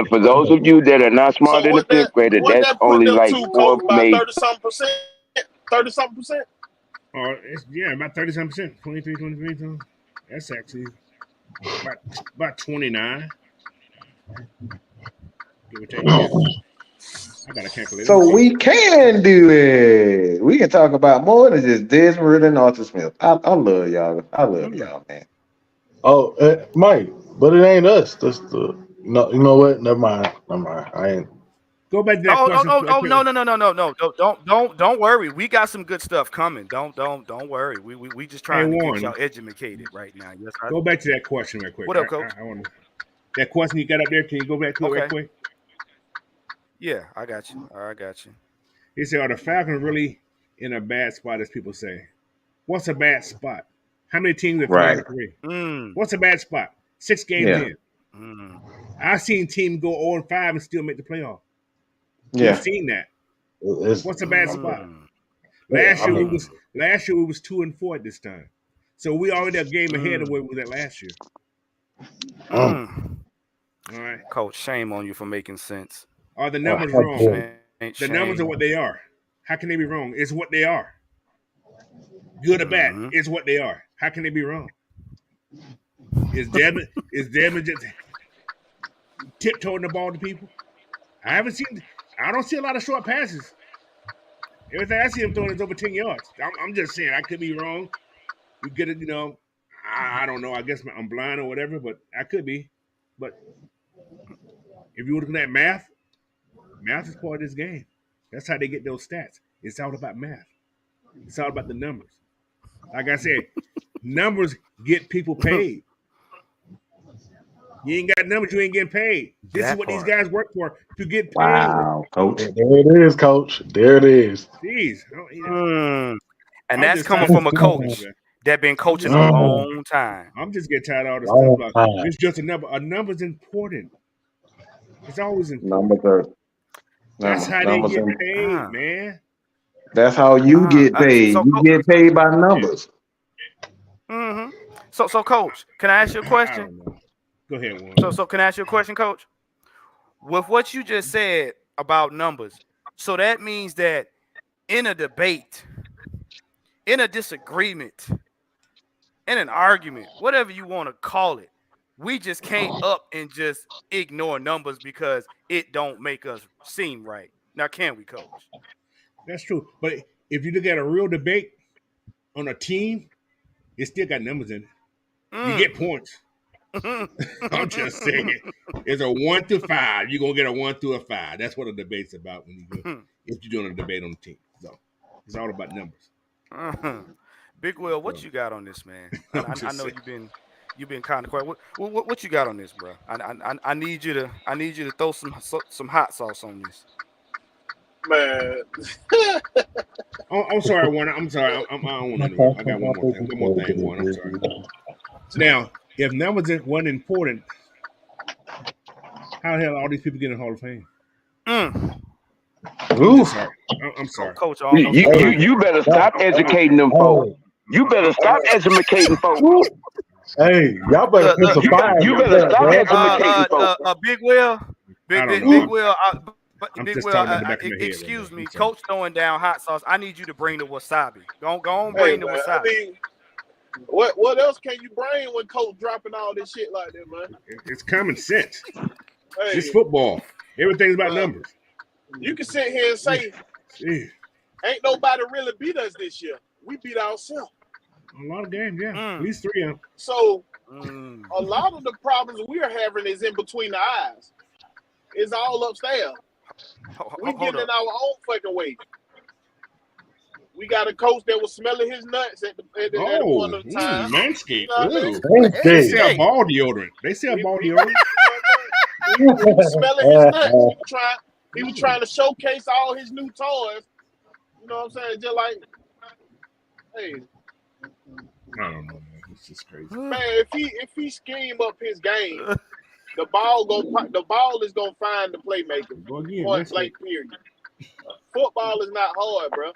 for those of you that are not So smarter than a what fifth grader, what that's that put only them like to, four, Coach, about maybe. 30-something%? 30-something%? About 37%, 23, 23. So that's actually about 29. Give or take. Yeah. I got a calculator. So we can do it. We can talk about more than just Desmond and Arthur Smith. I love y'all. I love y'all, man. Oh, Mike, but it ain't us. That's the no. You know what? Never mind. I ain't. Go back to that question. No, don't worry. We got some good stuff coming. Don't worry. We just trying to get y'all educated right now. Yes, go back to that question real quick. What up, Coach? I want that question you got up there. Can you go back to it real quick? Yeah, I got you. I got you. He said, "Are the Falcons really in a bad spot, as people say? What's a bad spot? How many teams have 3-3? What's a bad spot? 6 games in. I've seen teams go 0-5 and still make the playoff. Yeah, we've seen that. What's a bad spot? Last year we was 2-4 at this time, so we already a game ahead of where we was at last year. All right, Coach, shame on you for making sense. Are the numbers wrong? The numbers are what they are. How can they be wrong? It's what they are. Good or bad, it's what they are. How can they be wrong? Is Devin just tiptoeing the ball to people? I don't see a lot of short passes. Everything I see him throwing is over 10 yards. I'm just saying, I could be wrong. We get it, I don't know. I guess I'm blind or whatever, but I could be. But if you're looking at math is part of this game. That's how they get those stats. It's all about math. It's all about the numbers. Like I said, numbers get people paid. You ain't got numbers, you ain't getting paid. This is what these guys work for, to get paid. Wow, Coach. There it is, Coach. There it is. Jeez. And that's coming from a coach that been coaching a long time. I'm just getting tired of all this stuff. It's just a number. A number's important. It's always important. That's how they get paid, man. That's how you get paid. You get paid by numbers. So, Coach, can I ask you a question? Go ahead, Warren. So can I ask you a question, Coach? With what you just said about numbers, so that means that in a debate, in a disagreement, in an argument, whatever you want to call it, we just can't up and just ignore numbers because it don't make us seem right. Now, can we, Coach? That's true. But if you look at a real debate on a team, it still got numbers in it. You get points. I'm just saying. It's a 1 to 5. You're gonna get a 1 through a 5. That's what a debate's about when if you're doing a debate on the team. So it's all about numbers. Big Will, what you got on this, man? I know you've been kind of quiet. What you got on this, bro? I need you to throw some hot sauce on this. Man. I'm sorry, Warner. I'm sorry. I don't want to. I got one more thing, Warner. I'm sorry. Now, if numbers wasn't important, how the hell are all these people getting in the Hall of Fame? I'm sorry. Coach, you better stop educating them folks. You better stop educating folks. Hey, y'all better put some fire. You better stop educating folks. Big Will. Big Will. Excuse me, Coach throwing down hot sauce. I need you to bring the wasabi. Go on, bring the wasabi. I mean, what else can you bring when Coach dropping all this shit like that, man? It's common sense. It's football. Everything's about numbers. You can sit here and say, ain't nobody really beat us this year. We beat ourselves. A lot of games, yeah. At least 3 of them. So, a lot of the problems we're having is in between the eyes. It's all upstairs. We getting in our own fucking way. We got a coach that was smelling his nuts at one of the time. Manscaped. They sell ball deodorant. He was smelling his nuts. He was trying to showcase all his new toys. You know what I'm saying? Just like, hey. I don't know, man. It's just crazy. Man, if he scheme up his game, The ball is gonna find the playmaker. Go again. Point blank. Period. Football is not hard, bro.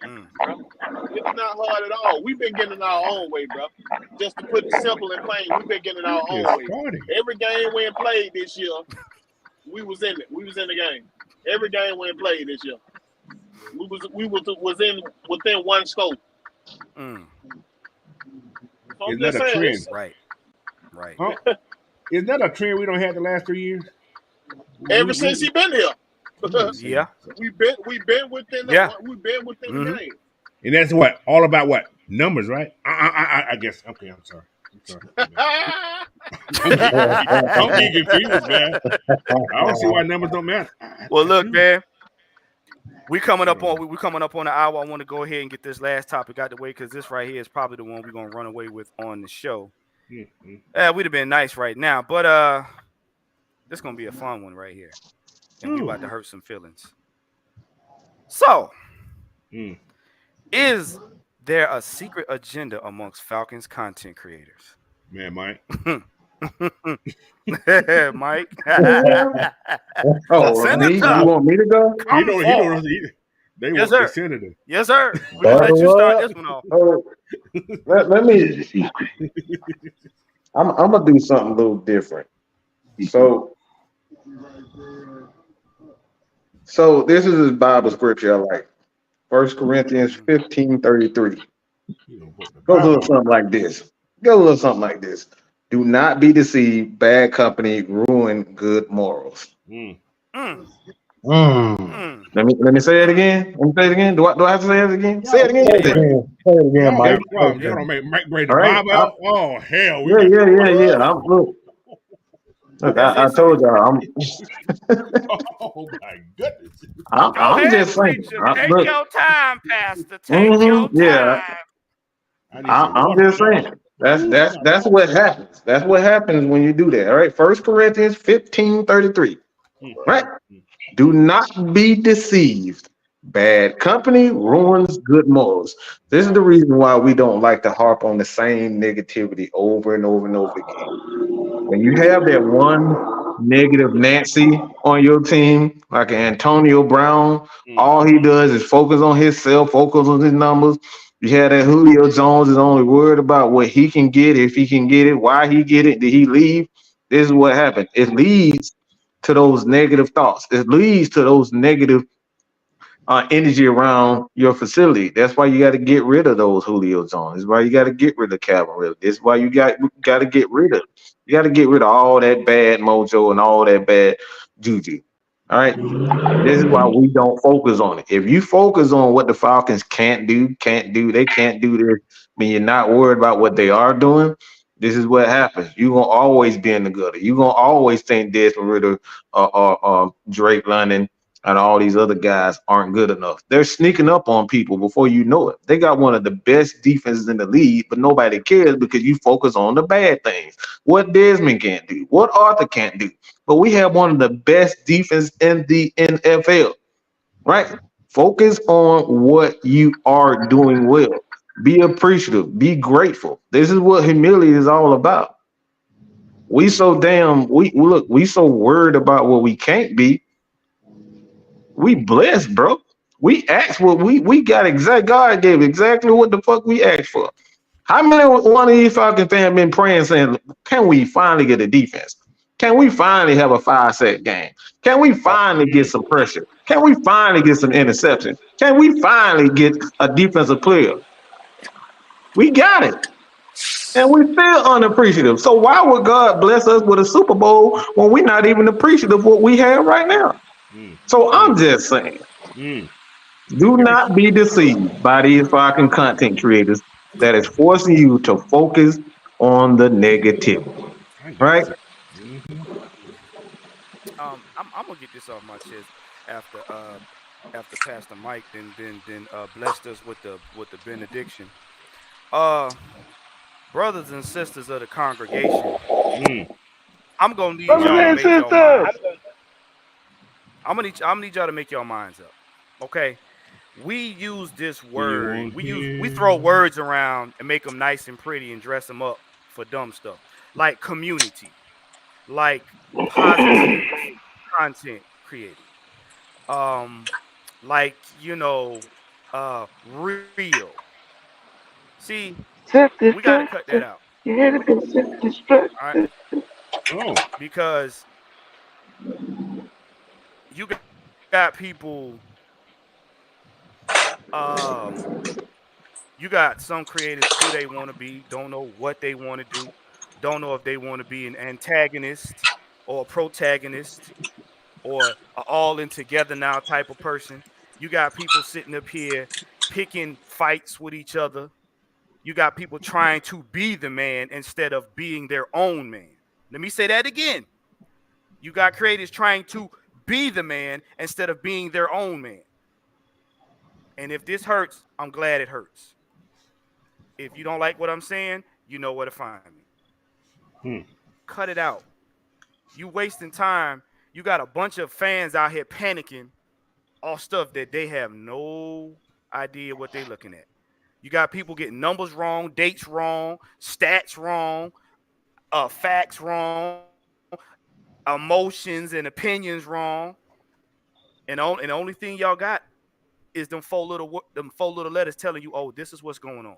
It's not hard at all. We've been getting our own way, bro. Just to put it simple and plain, we've been getting our own way. Every game we played this year, we was in it. We was in the game. Every game we played this year, we was within one scope. So is that a trend? Right. Huh? Is that a trend we don't have the last 3 years? Ever since he been here. Yeah. We've been within the game. And that's what all about what numbers, right? I guess. Okay, I'm sorry. Don't be confused, man. I don't see why numbers don't matter. Well, look, man. We coming up on the hour. I want to go ahead and get this last topic out the way because this right here is probably the one we're gonna run away with on the show. We'd have been nice right now, but this is gonna be a fun one right here. And we about to hurt some feelings. So, is there a secret agenda amongst Falcons content creators? Man, Mike. Mike. Me? You want me to go? They want the senator. Yes, sir. We'll let you start this one off. Let me. I'm gonna do something a little different. So this is a Bible scripture I like. 1 Corinthians 15:33. Goes a little something like this. Do not be deceived. Bad company ruin good morals. Let me say it again. Do I have to say it again? Say it again. Say it again, Mike. You don't make Mike break the Bible. Oh hell. Yeah. Look, I told y'all. Oh my goodness. I'm just saying. Take your time, Pastor. Take your time. Yeah. I'm just saying. That's what happens. That's what happens when you do that. All right. 1 Corinthians 15:33. Right. Do not be deceived. Bad company ruins good morals. This is the reason why we don't like to harp on the same negativity over and over and over again. When you have that one negative Nancy on your team, like Antonio Brown, all he does is focus on himself, focus on his numbers. You have that Julio Jones is only worried about what he can get, if he can get it, why he get it, did he leave? This is what happened. It leads to those negative thoughts. It leads to those negative energy around your facility. That's why you got to get rid of those Julio Jones. That's why you got to get rid of Calvin. That's why you got to get rid of. You got to get rid of all that bad mojo and all that bad juju. All right. This is why we don't focus on it. If you focus on what the Falcons can't do, they can't do this. I mean, you're not worried about what they are doing. This is what happens. You're gonna always be in the gutter. You're gonna always think Desmond Ridder or Drake London and all these other guys aren't good enough. They're sneaking up on people before you know it. They got one of the best defenses in the league, but nobody cares because you focus on the bad things. What Desmond can't do, what Arthur can't do. But we have one of the best defense in the NFL, right? Focus on what you are doing well. Be appreciative. Be grateful. This is what humility is all about. We so worried about what we can't be. We blessed, bro. We asked what we got exact. God gave exactly what the fuck we asked for. How many one of these Falcon fans been praying saying, can we finally get a defense? Can we finally have a 5-set game? Can we finally get some pressure? Can we finally get some interception? Can we finally get a defensive player? We got it. And we're still unappreciative. So why would God bless us with a Super Bowl when we're not even appreciative of what we have right now? So I'm just saying, do not be deceived by these fucking content creators that is forcing you to focus on the negativity. Right? I'm gonna get this off my chest after Pastor Mike then blessed us with the benediction. Brothers and sisters of the congregation, I'm gonna need y'all to make your minds. I'm gonna need y'all to make your minds up. Okay, we use this word. We throw words around and make them nice and pretty and dress them up for dumb stuff like community. like positive content creating. Like real. See, we got to cut that Self-destructive. out. You hear it? All right, Self-destructive. Oh, because you got people. Um, you got some creators who they want to be, don't know what they want to do, don't know if they want to be an antagonist or a protagonist or a all in together now type of person. You got people sitting up here picking fights with each other. You got people trying to be the man instead of being their own man. Let me say that again. You got creators trying to be the man instead of being their own man. And if this hurts, I'm glad it hurts. If you don't like what I'm saying, you know where to find me. hmm. Cut it out. You wasting time. You got a bunch of fans out here panicking off stuff that they have no idea what they're looking at. You got people getting numbers wrong, dates wrong, stats wrong, facts wrong, emotions and opinions wrong. And the only thing y'all got is them four little letters telling you, oh, this is what's going on.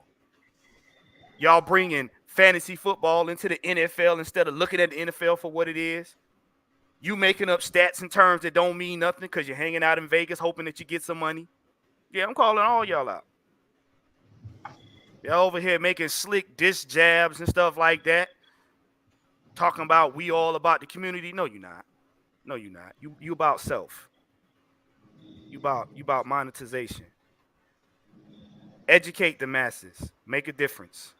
Y'all bringing fantasy football into the NFL instead of looking at the NFL for what it is. You making up stats and terms that don't mean nothing because you're hanging out in Vegas hoping that you get some money. Yeah, I'm calling all y'all out. Y'all over here making slick diss jabs and stuff like that. Talking about we all about the community. No, you're not. No, you're not. You about self. You about monetization. Educate the masses. Make a difference.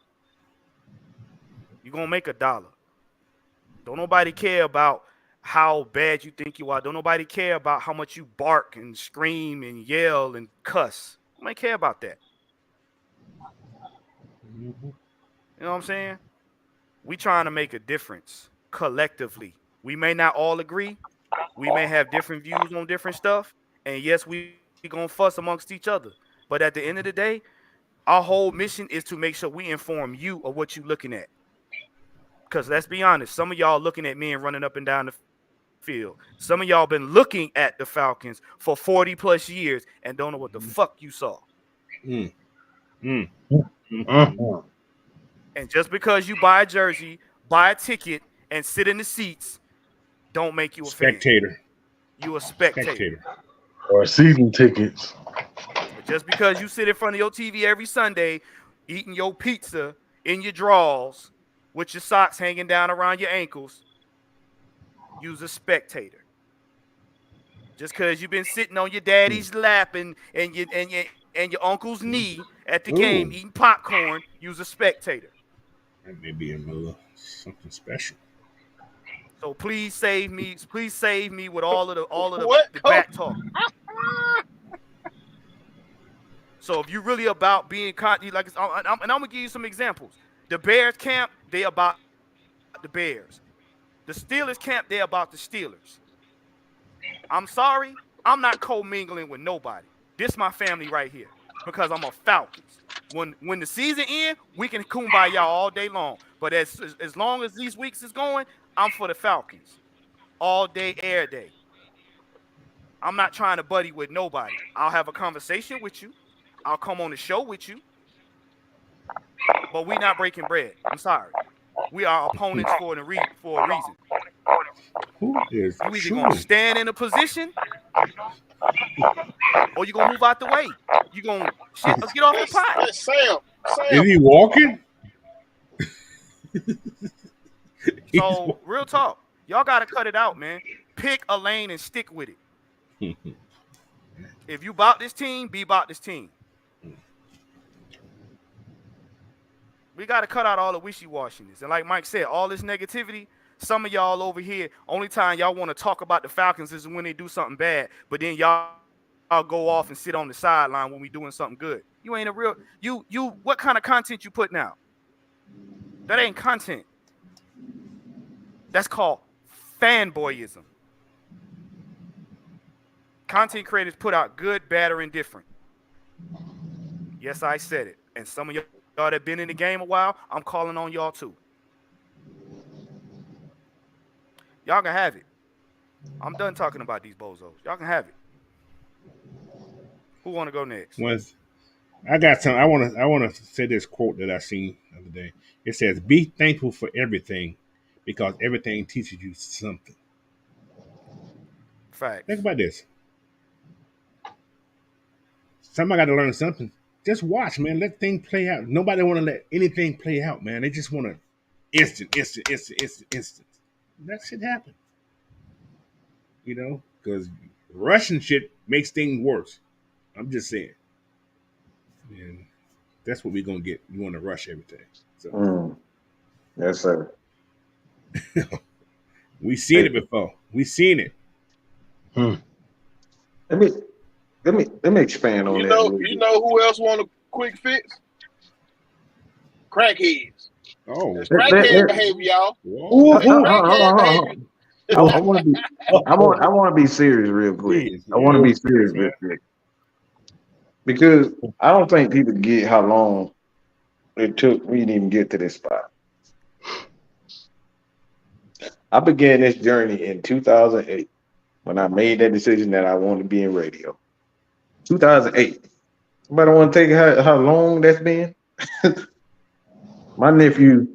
You're gonna make $1. Don't nobody care about how bad you think you are. Don't nobody care about how much you bark and scream and yell and cuss. Nobody care about that. You know what I'm saying? We trying to make a difference collectively. We may not all agree. We may have different views on different stuff. And yes, we gonna fuss amongst each other. But at the end of the day, our whole mission is to make sure we inform you of what you're looking at. Because let's be honest, some of y'all looking at me and running up and down the field. Some of y'all been looking at the Falcons for 40 plus years and don't know what the fuck you saw. Mm. Mm. Mhm. And just because you buy a jersey, buy a ticket, and sit in the seats, don't make you a fan. Spectator. You a spectator. Spectator. Or season tickets. Just because you sit in front of your TV every Sunday, eating your pizza in your drawers with your socks hanging down around your ankles, you's a spectator. Just because you've been sitting on your daddy's lap and your uncle's knee at the game Ooh, eating popcorn, you's a spectator. that may be a little something special. So please save me. Please save me with all of What, the coach? back talk. So if you're really about being content, like, and I'm gonna give you some examples. The Bears camp, they about the Bears. The Steelers camp, they about the Steelers. I'm sorry, I'm not co-mingling with nobody. This my family right here because I'm a Falcons. When the season ends, we can kumbaya all day long. But as long as these weeks is going, I'm for the Falcons all day, air day. I'm not trying to buddy with nobody. I'll have a conversation with you. I'll come on the show with you. But we not breaking bread. I'm sorry. We are opponents for a reason. Who is You either gonna chewing? stand in a position or you gonna move out the way. You gonna get off the pot. That's Sam. Is Sam. he walking? He's So real talk, y'all gotta cut it out, man. Pick a lane and stick with it. If you about this team, be about this team. We gotta cut out all the wishy-washiness. And like Mike said, all this negativity. Some of y'all over here, only time y'all want to talk about the Falcons is when they do something bad. But then y'all go off and sit on the sideline when we doing something good. You ain't a real you. What kind of content you putting out? That ain't content. That's called fanboyism. Content creators put out good, bad, or indifferent. Yes, I said it. And some of y'all that been in the game a while, I'm calling on y'all too. Y'all can have it. I'm done talking about these bozos. Y'all can have it. Who want to go next? I got some. I want to say this quote that I seen the other day. It says, "Be thankful for everything, because everything teaches you something." Facts. Think about this. Somebody got to learn something. Just watch, man. Let things play out. Nobody want to let anything play out, man. They just want to instant. That shit happen. You know, because rushing shit makes things worse. I'm just saying. And that's what we're going to get. You want to rush everything. So. Yes, sir. We seen it before. We seen it. Let me expand on that. You know who else want a quick fix? Crackheads. Oh, that's crackhead behavior, y'all. I want to be serious real quick. I want to be serious real quick, because I don't think people get how long it took me to even get to this spot. I began this journey in 2008 when I made that decision that I wanted to be in radio. 2008. Somebody want to take how long that's been? My nephew,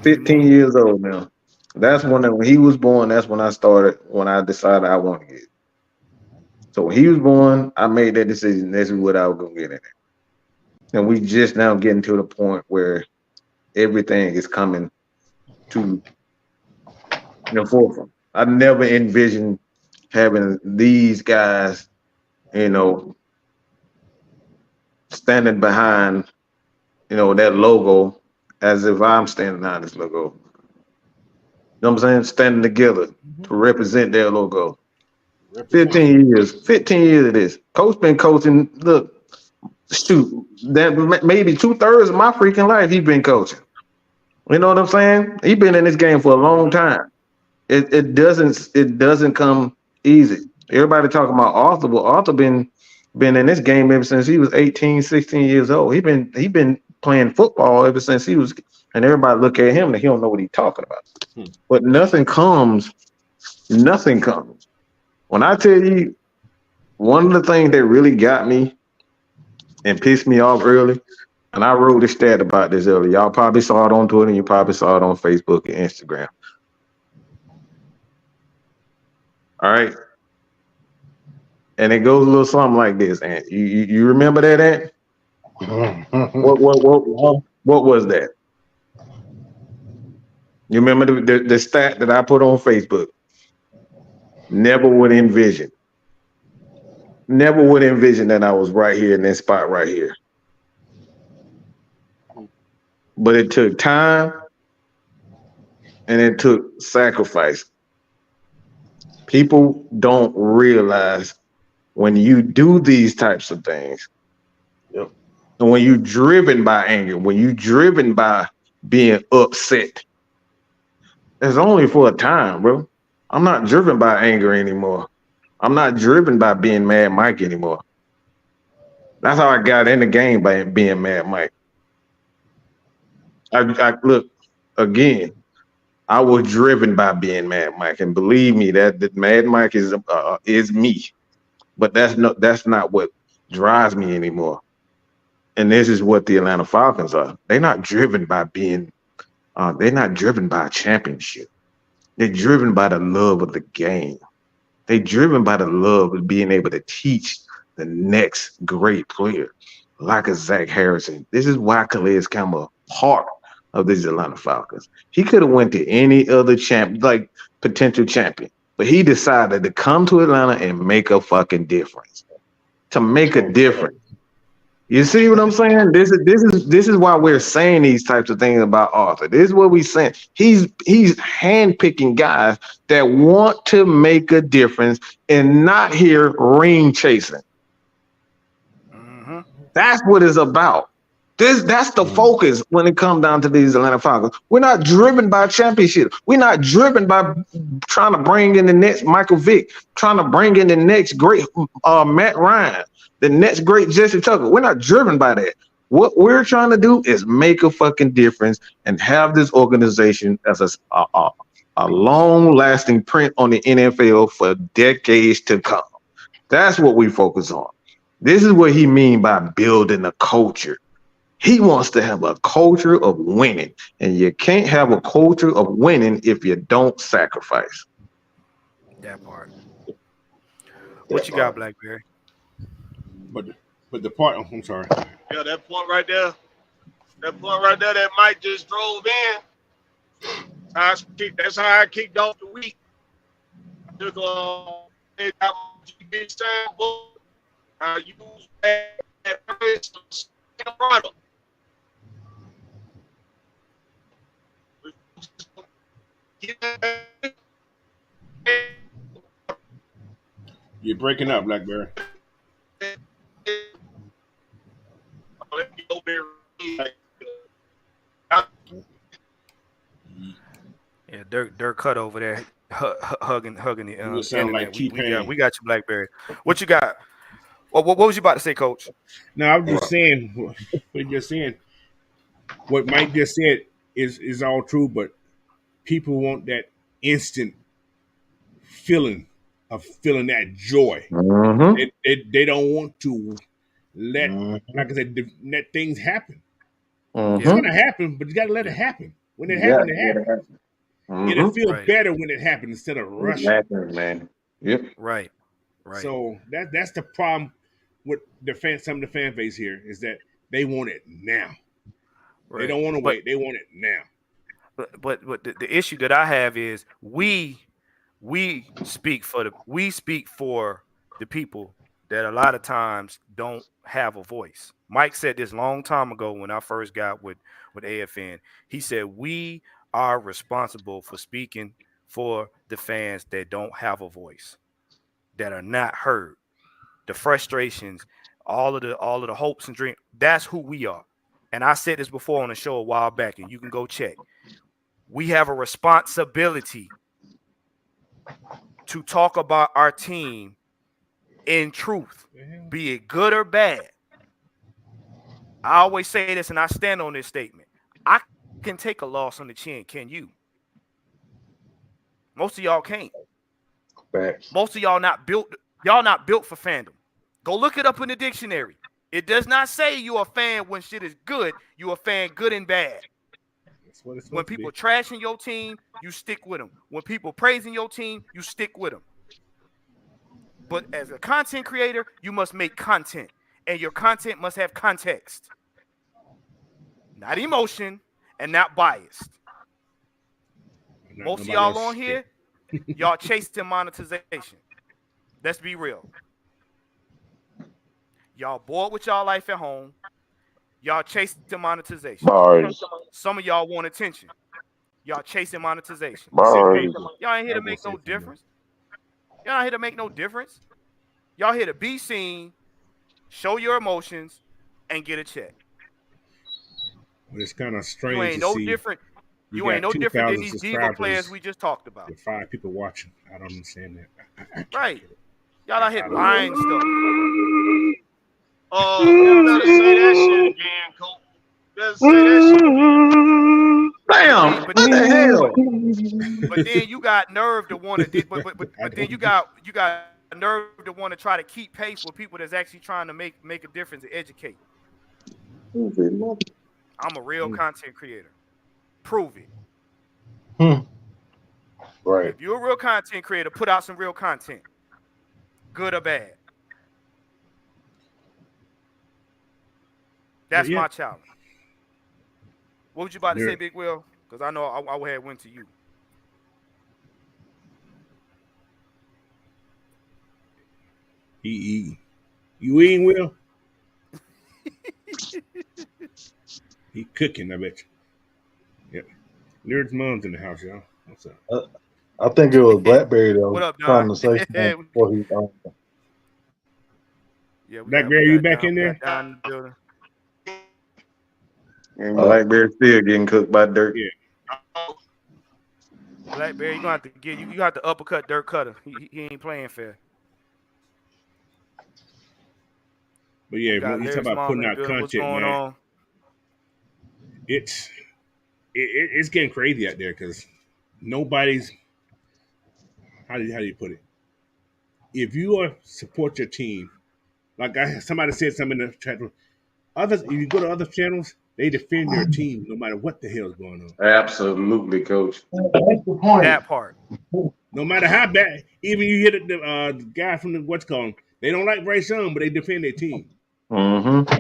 15 years old now. That's when he was born. That's when I started. When I decided I want to get. So when he was born, I made that decision. This is what I was gonna get in it. And we just now getting to the point where everything is coming to the forefront. I never envisioned having these guys, standing behind, that logo as if I'm standing behind this logo. You know what I'm saying? Standing together to represent their logo. 15 years of this. Coach been coaching. Look, shoot, that maybe 2/3 of my freaking life he been coaching. You know what I'm saying? He been in this game for a long time. It doesn't come easy. Everybody talking about Arthur, but Arthur been in this game ever since he was 18, 16 years old. He been playing football ever since he was, and everybody look at him and he don't know what he's talking about. But nothing comes. When I tell you, one of the things that really got me and pissed me off early, and I wrote a stat about this earlier. Y'all probably saw it on Twitter, and you probably saw it on Facebook and Instagram. All right. And it goes a little something like this, Ant. You remember that, Ant? What was that? You remember the stat that I put on Facebook? Never would envision that I was right here in this spot right here. But it took time and it took sacrifice. People don't realize when you do these types of things, and when you're driven by anger, when you're driven by being upset, it's only for a time, bro. I'm not driven by anger anymore. I'm not driven by being Mad Mike anymore. That's how I got in the game, by being Mad Mike. I look again. I was driven by being Mad Mike, and believe me, that Mad Mike is me. But that's not what drives me anymore. And this is what the Atlanta Falcons are. They're not driven by being. They're not driven by a championship. They're driven by the love of the game. They're driven by the love of being able to teach the next great player, like a Zach Harrison. This is why Calais Campbell, part of these Atlanta Falcons. He could have went to any other potential champion, but he decided to come to Atlanta and make a fucking difference. To make a difference. You see what I'm saying? This is why we're saying these types of things about Arthur. This is what we're saying. He's handpicking guys that want to make a difference and not here ring chasing. That's what it's about. That's the focus when it comes down to these Atlanta Falcons. We're not driven by championship. We're not driven by trying to bring in the next Michael Vick, trying to bring in the next great Matt Ryan, the next great Jesse Tucker. We're not driven by that. What we're trying to do is make a fucking difference and have this organization as a long-lasting print on the NFL for decades to come. That's what we focus on. This is what he mean by building a culture. He wants to have a culture of winning, and you can't have a culture of winning if you don't sacrifice. That part. What you got, Blackberry? But the part, I'm sorry. Yeah, that point right there, that Mike just drove in. That's how I kicked off the week. Took I use that product. You're breaking up, Blackberry. Yeah, Dirk cut over there, hugging the You sound internet. like T-Pain. We got you, Blackberry. What you got? What was you about to say, Coach? No, I'm just saying. We're just saying what Mike just said is all true, but people want that instant feeling of feeling that joy. Mm-hmm. They don't want to let, like I said, let things happen. Mm-hmm. It's gonna happen, but you gotta let it happen. When it happens, it happens. Mm-hmm. It'll feel better when it happens instead of rushing. Exactly, man. Yep. Right. So that's the problem with some of the fan base here is that they want it now. Right. They don't want to wait. They want it now. But the issue that I have is we speak for the people that a lot of times don't have a voice. Mike said this long time ago when I first got with AFN. He said we are responsible for speaking for the fans that don't have a voice, that are not heard. The frustrations, all of the hopes and dreams. That's who we are. And I said this before on the show a while back, and you can go check. We have a responsibility to talk about our team in truth, be it good or bad. I always say this, and I stand on this statement. I can take a loss on the chin. Can you? Most of y'all can't. Most of y'all not built. Y'all not built for fandom. Go look it up in the dictionary. It does not say you're a fan when shit is good. You're a fan good and bad. When people trashing your team, you stick with them. When people praising your team, you stick with them. But as a content creator, you must make content. And your content must have context. Not emotion and not biased. Most of y'all on here, y'all chasing monetization. Let's be real. Y'all bored with y'all life at home. Y'all chasing monetization. Bars. Some of y'all want attention. Y'all chasing monetization. Bars. Y'all ain't here to make no difference. Y'all not here to make no difference. Y'all here to be seen, show your emotions, and get a check. But it's kind of strange. You ain't no different. You ain't no different than these diva players we just talked about. With 5 people watching. I don't understand that. Right. Y'all out here buying stuff. Oh, you better say that shit again, Coach. Better say that shit again. Damn, what the hell? But then you got nerve to want to. But then you got nerve to want to try to keep pace with people that's actually trying to make a difference and educate. I'm a real content creator. Prove it. Right. If you're a real content creator, put out some real content. Good or bad. That's my challenge. What was you about to say, Big Will? Because I know I had went to you. You eating, Will? He cooking, I bet you. Yep. Lyrics mom's in the house, y'all. What's up? I think it was Blackberry that was up, trying to say something before he. Yeah, Blackberry, you back in there? And Blackberry still getting cooked by Dirk. Yeah. Blackberry, you have to uppercut Dirk Cutter. He ain't playing fair. But yeah, when you talk about putting out content, man, it's getting crazy out there because nobody's how do you put it? If you support your team, like somebody said something in the chat room, others if you go to other channels, they defend their team no matter what the hell is going on. Absolutely, coach. That's the point. That part. No matter how bad, even you hit the guy from the what's called, they don't like Bryce Young, but they defend their team. Mm-hmm.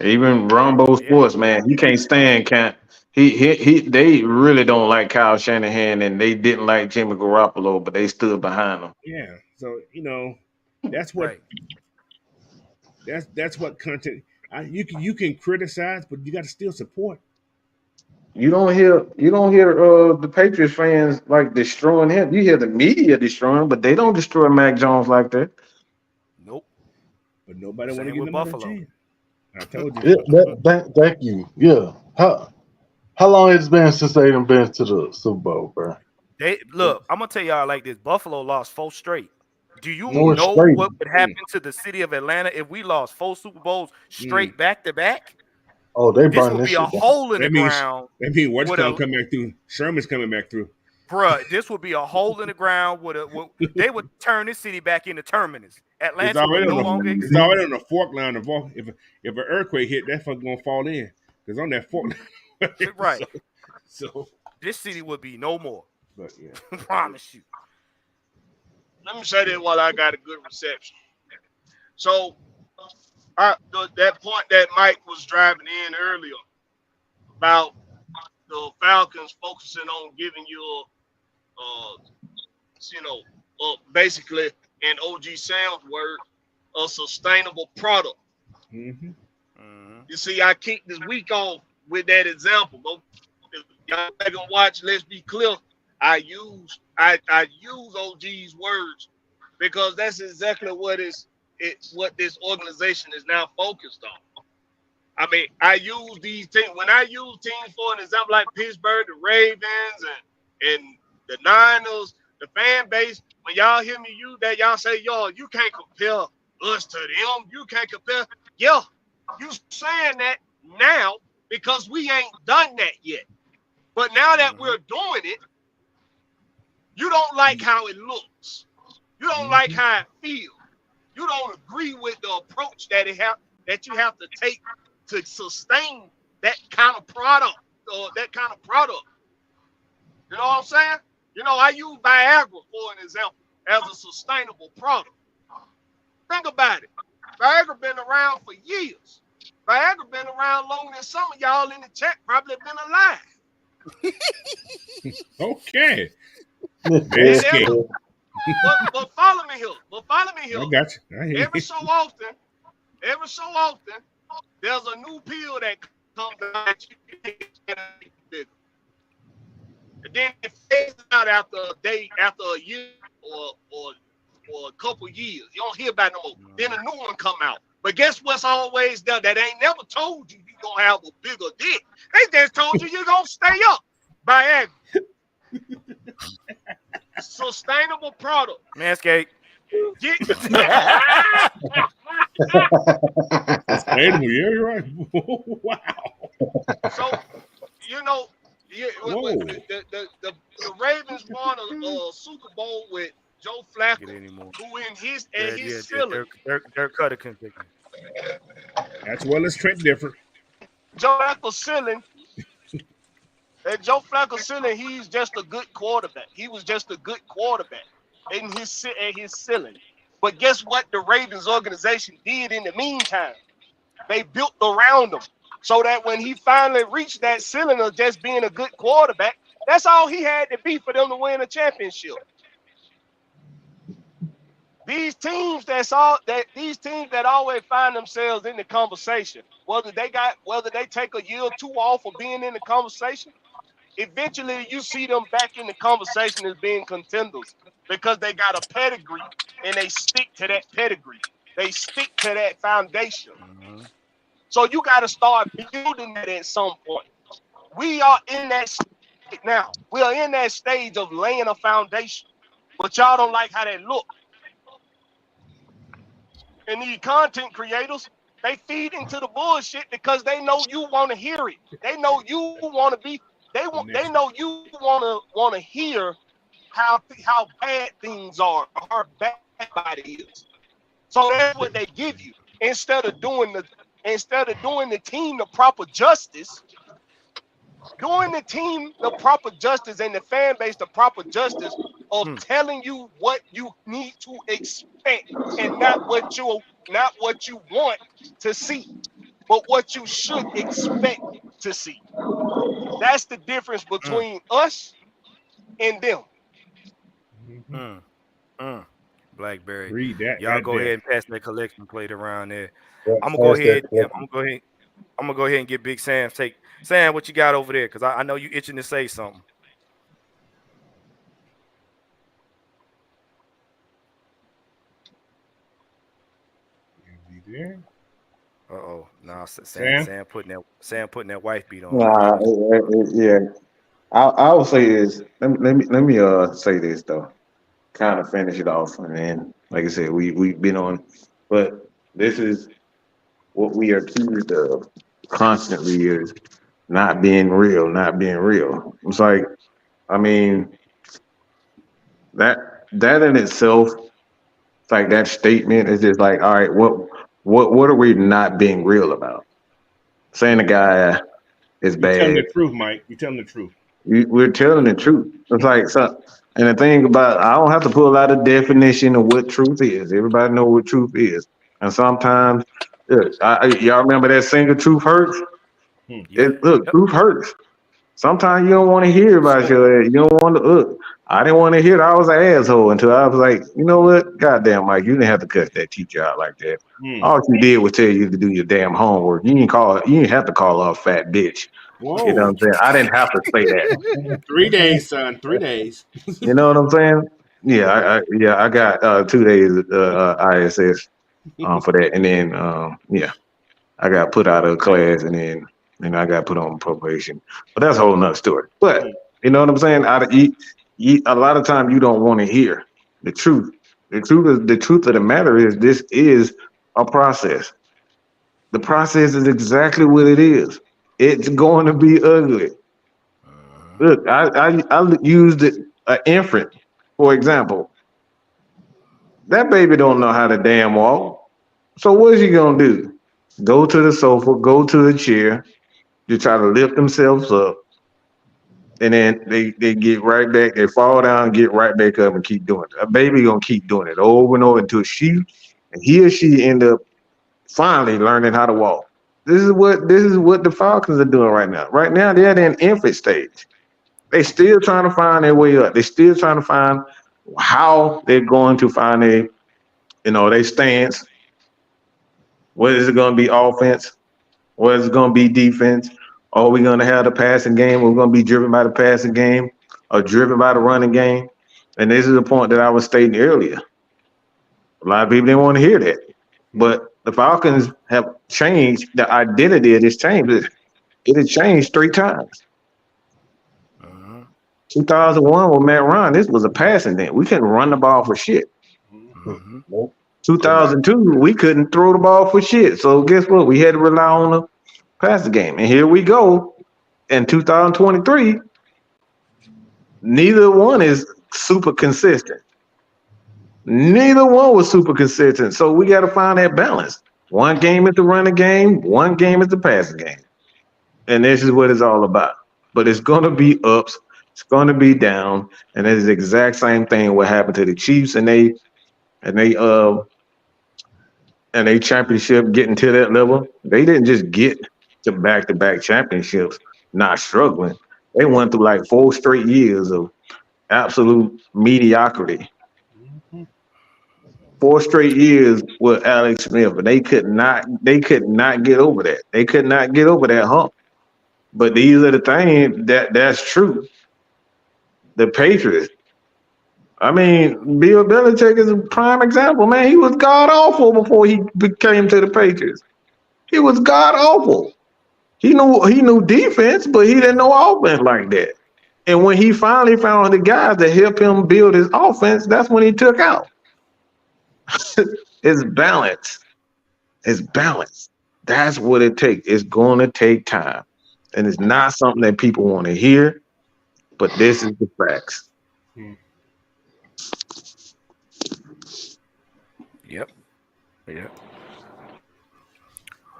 Even Rumbo Sports, man, he can't stand Camp. They really don't like Kyle Shanahan, and they didn't like Jimmy Garoppolo, but they stood behind him. Yeah, so that's what that's what content. You can criticize, but you got to still support. You don't hear the Patriots fans like destroying him. You hear the media destroying him, but they don't destroy Mac Jones like that. Nope. But nobody want to Same give with him a Buffalo. chance. I told you. Thank you. Yeah. How long it's been since they done been to the Super Bowl, bro? Look, I'm gonna tell y'all like this. Buffalo lost 4 straight. Do you Four know straight. what would happen to the city of Atlanta if we lost 4 Super Bowls straight back to back? Oh, they This burned would this be a shit down. hole in the That means ground. what's gonna come back through? Sherman's coming back through. Bruh, this would be a hole in the ground. They would turn this city back into Terminus. Atlanta would no longer It's exist. already on the fork line. If an earthquake hit, that fucking gonna fall in. Because on that fork line. Right. So this city would be no more. But yeah. Promise you. Let me say that while I got a good reception. So that point that Mike was driving in earlier about the Falcons focusing on giving you basically in OG Sam's word, a sustainable product. Mm-hmm. Mm-hmm. You see, I kicked this week off with that example. If y'all can watch, let's be clear. I use OG's words because that's exactly what this organization is now focused on. I mean, I use these teams when I use teams for an example like Pittsburgh, the Ravens, and the Niners, the fan base. When y'all hear me use that, y'all say, "Yo, you can't compare us to them. You can't compare." Yeah, you saying that now because we ain't done that yet. But now that we're doing it, you don't like how it looks. You don't like how it feels. You don't agree with the approach that you have to take to sustain that kind of product or that kind of product. You know what I'm saying? You know, I use Viagra for an example as a sustainable product. Think about it. Viagra been around for years. Viagra been around longer than some of y'all in the chat probably been alive. Okay. But follow me here. I got you. I hear you. Every so often, there's a new pill that comes out that you can make bigger. And then it fades out after a year or a couple years. You don't hear about no more. Then a new one come out. But guess what's always there that ain't never told you gonna have a bigger dick? They just told you're gonna stay up. Viagra. Sustainable product. Manscaped. Sustainable, yeah, you're right. Wow. So, the Ravens won a Super Bowl with Joe Flacco, who in his ceiling. Dirk Cutter couldn't pick him. That's well as Trent different. Joe Flacco's ceiling. At Joe Flacco's ceiling, he's just a good quarterback. He was just a good quarterback at his ceiling. But guess what the Ravens organization did in the meantime? They built around him so that when he finally reached that ceiling of just being a good quarterback, that's all he had to be for them to win a championship. These teams that always find themselves in the conversation, whether they take a year or two off of being in the conversation, eventually you see them back in the conversation as being contenders because they got a pedigree and they stick to that pedigree. They stick to that foundation. Mm-hmm. So you got to start building that at some point. We are in that stage now. We are in that stage of laying a foundation, but y'all don't like how that look. And these content creators, they feed into the bullshit because they know you want to hear it. They know you want to be They know you wanna hear how bad things are, or how bad it is. So that's what they give you instead of doing the team the proper justice. Doing the team the proper justice and the fan base the proper justice of telling you what you need to expect and not what you want to see, but what you should expect to see. That's the difference between us and them. Blackberry. Read that Y'all right go there. ahead and pass that collection plate around there. Yeah, I'm gonna go pass that ahead. collection. I'm gonna go ahead and get Big Sam. Sam, what you got over there? Because I know you itching to say something. There. Oh, nah, Sam? Sam putting that wife beat on. Nah, yeah. I would say this. Let me say this though. Kind of finish it off, and then, like I said, we've been on, but this is what we are accused of constantly is not being real, not being real. It's like, I mean, that in itself, it's like that statement is just like, all right, what are we not being real about? Saying the guy is You telling bad. the truth, Mike. You telling the truth. We're telling the truth. It's like so, and the thing about I don't have to pull out a definition of what truth is. Everybody know what truth is, and sometimes, y'all remember that single "Truth Hurts." Yep. Look, truth hurts. Sometimes you don't want to hear about your. You don't want to look. I didn't want to hear that I was an asshole until I was like, you know what? Goddamn, Mike, you didn't have to cut that teacher out like that. All you did was tell you to do your damn homework. You didn't have to call her a fat bitch. You know what Whoa. I'm saying? I didn't have to say that. 3 days, son. 3 days. You know what I'm saying? Yeah, I got 2 days ISS for that, and then I got put out of class, and then I got put on probation. But that's a whole nother story. But you know what I'm saying? A lot of time you don't want to hear the truth. The truth of the matter is this is a process. The process is exactly what it is. It's going to be ugly. Look, I used an infant, for example. That baby don't know how to damn walk. So what is he gonna do? Go to the sofa, go to the chair, to try to lift themselves up, and then they get right back, they fall down, get right back up and keep doing it. A baby gonna keep doing it over and over until he or she end up finally learning how to walk. This is what the Falcons are doing right now. Right now they're at an infant stage. They still trying to find their way up. They still trying to find how they're going to find their stance. What is it going to be offense? What is it going to be defense? Are we going to have the passing game? We're going to be driven by the passing game or driven by the running game. And this is the point that I was stating earlier. A lot of people didn't want to hear that. But the Falcons have changed. The identity of this team. It has changed 3 times. 2001 with Matt Ryan, this was a passing game. We couldn't run the ball for shit. 2002, we couldn't throw the ball for shit. So guess what? We had to rely on the passing game. And here we go. In 2023, neither one is super consistent. Neither one was super consistent. So we got to find that balance. One game is the running game. One game is the passing game. And this is what it's all about. But it's going to be ups. It's going to be down, and it's the exact same thing what happened to the Chiefs and they championship getting to that level. They didn't just get to back-to-back championships not struggling. They went through like 4 straight years of absolute mediocrity. 4 straight years with Alex Smith, but they could not get over that. They could not get over that hump. But these are the things that's true. The Patriots. I mean, Bill Belichick is a prime example, man. He was god awful before he came to the Patriots. He was god awful. He knew defense, but he didn't know offense like that. And when he finally found the guys to help him build his offense, that's when he took out. It's balance. It's balance. That's what it takes. It's going to take time. And it's not something that people want to hear, but this is the facts. Yep.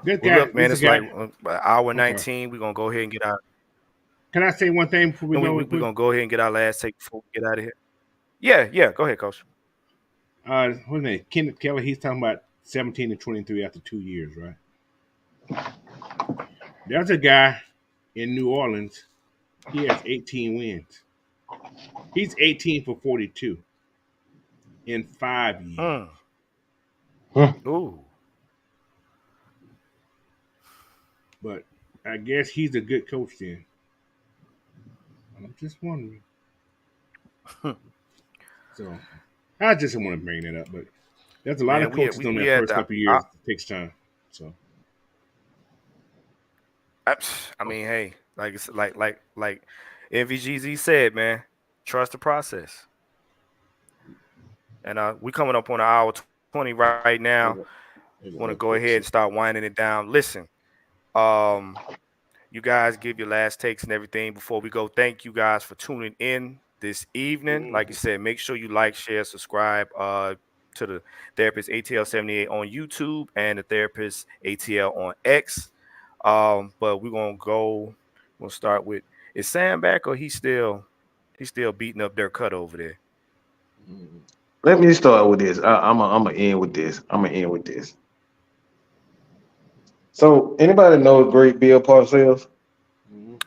This Well, guy, look, man, this it's guy. like hour I'm sorry. 19. We're gonna go ahead and get our. Can I say one thing before we go? We're gonna go ahead and get our last take before we get out of here. Yeah. Go ahead, Coach. What's his name? Kenneth Kelly. He's talking about 17 and 23 after 2 years, right? There's a guy in New Orleans. He has 18 wins. He's 18 for 42 in 5 years. Ooh. But I guess he's a good coach then. I'm just wondering. So I just want to bring that up, but there's a lot of coaches on that first couple of years. It takes time. So I mean, hey, like MVGZ said, man, trust the process. And we coming up on an hour 20 right now. Want to go ahead and start winding it down. Listen, you guys give your last takes and everything before we go. Thank you guys for tuning in this evening. Like you said, make sure you like, share, subscribe to the Therapist ATL 78 on YouTube and the Therapist ATL on X. But we're gonna start with, is Sam back or he's still beating up their cut over there? Let me start with this. I'm gonna end with this. So, anybody know Great Bill Parcells?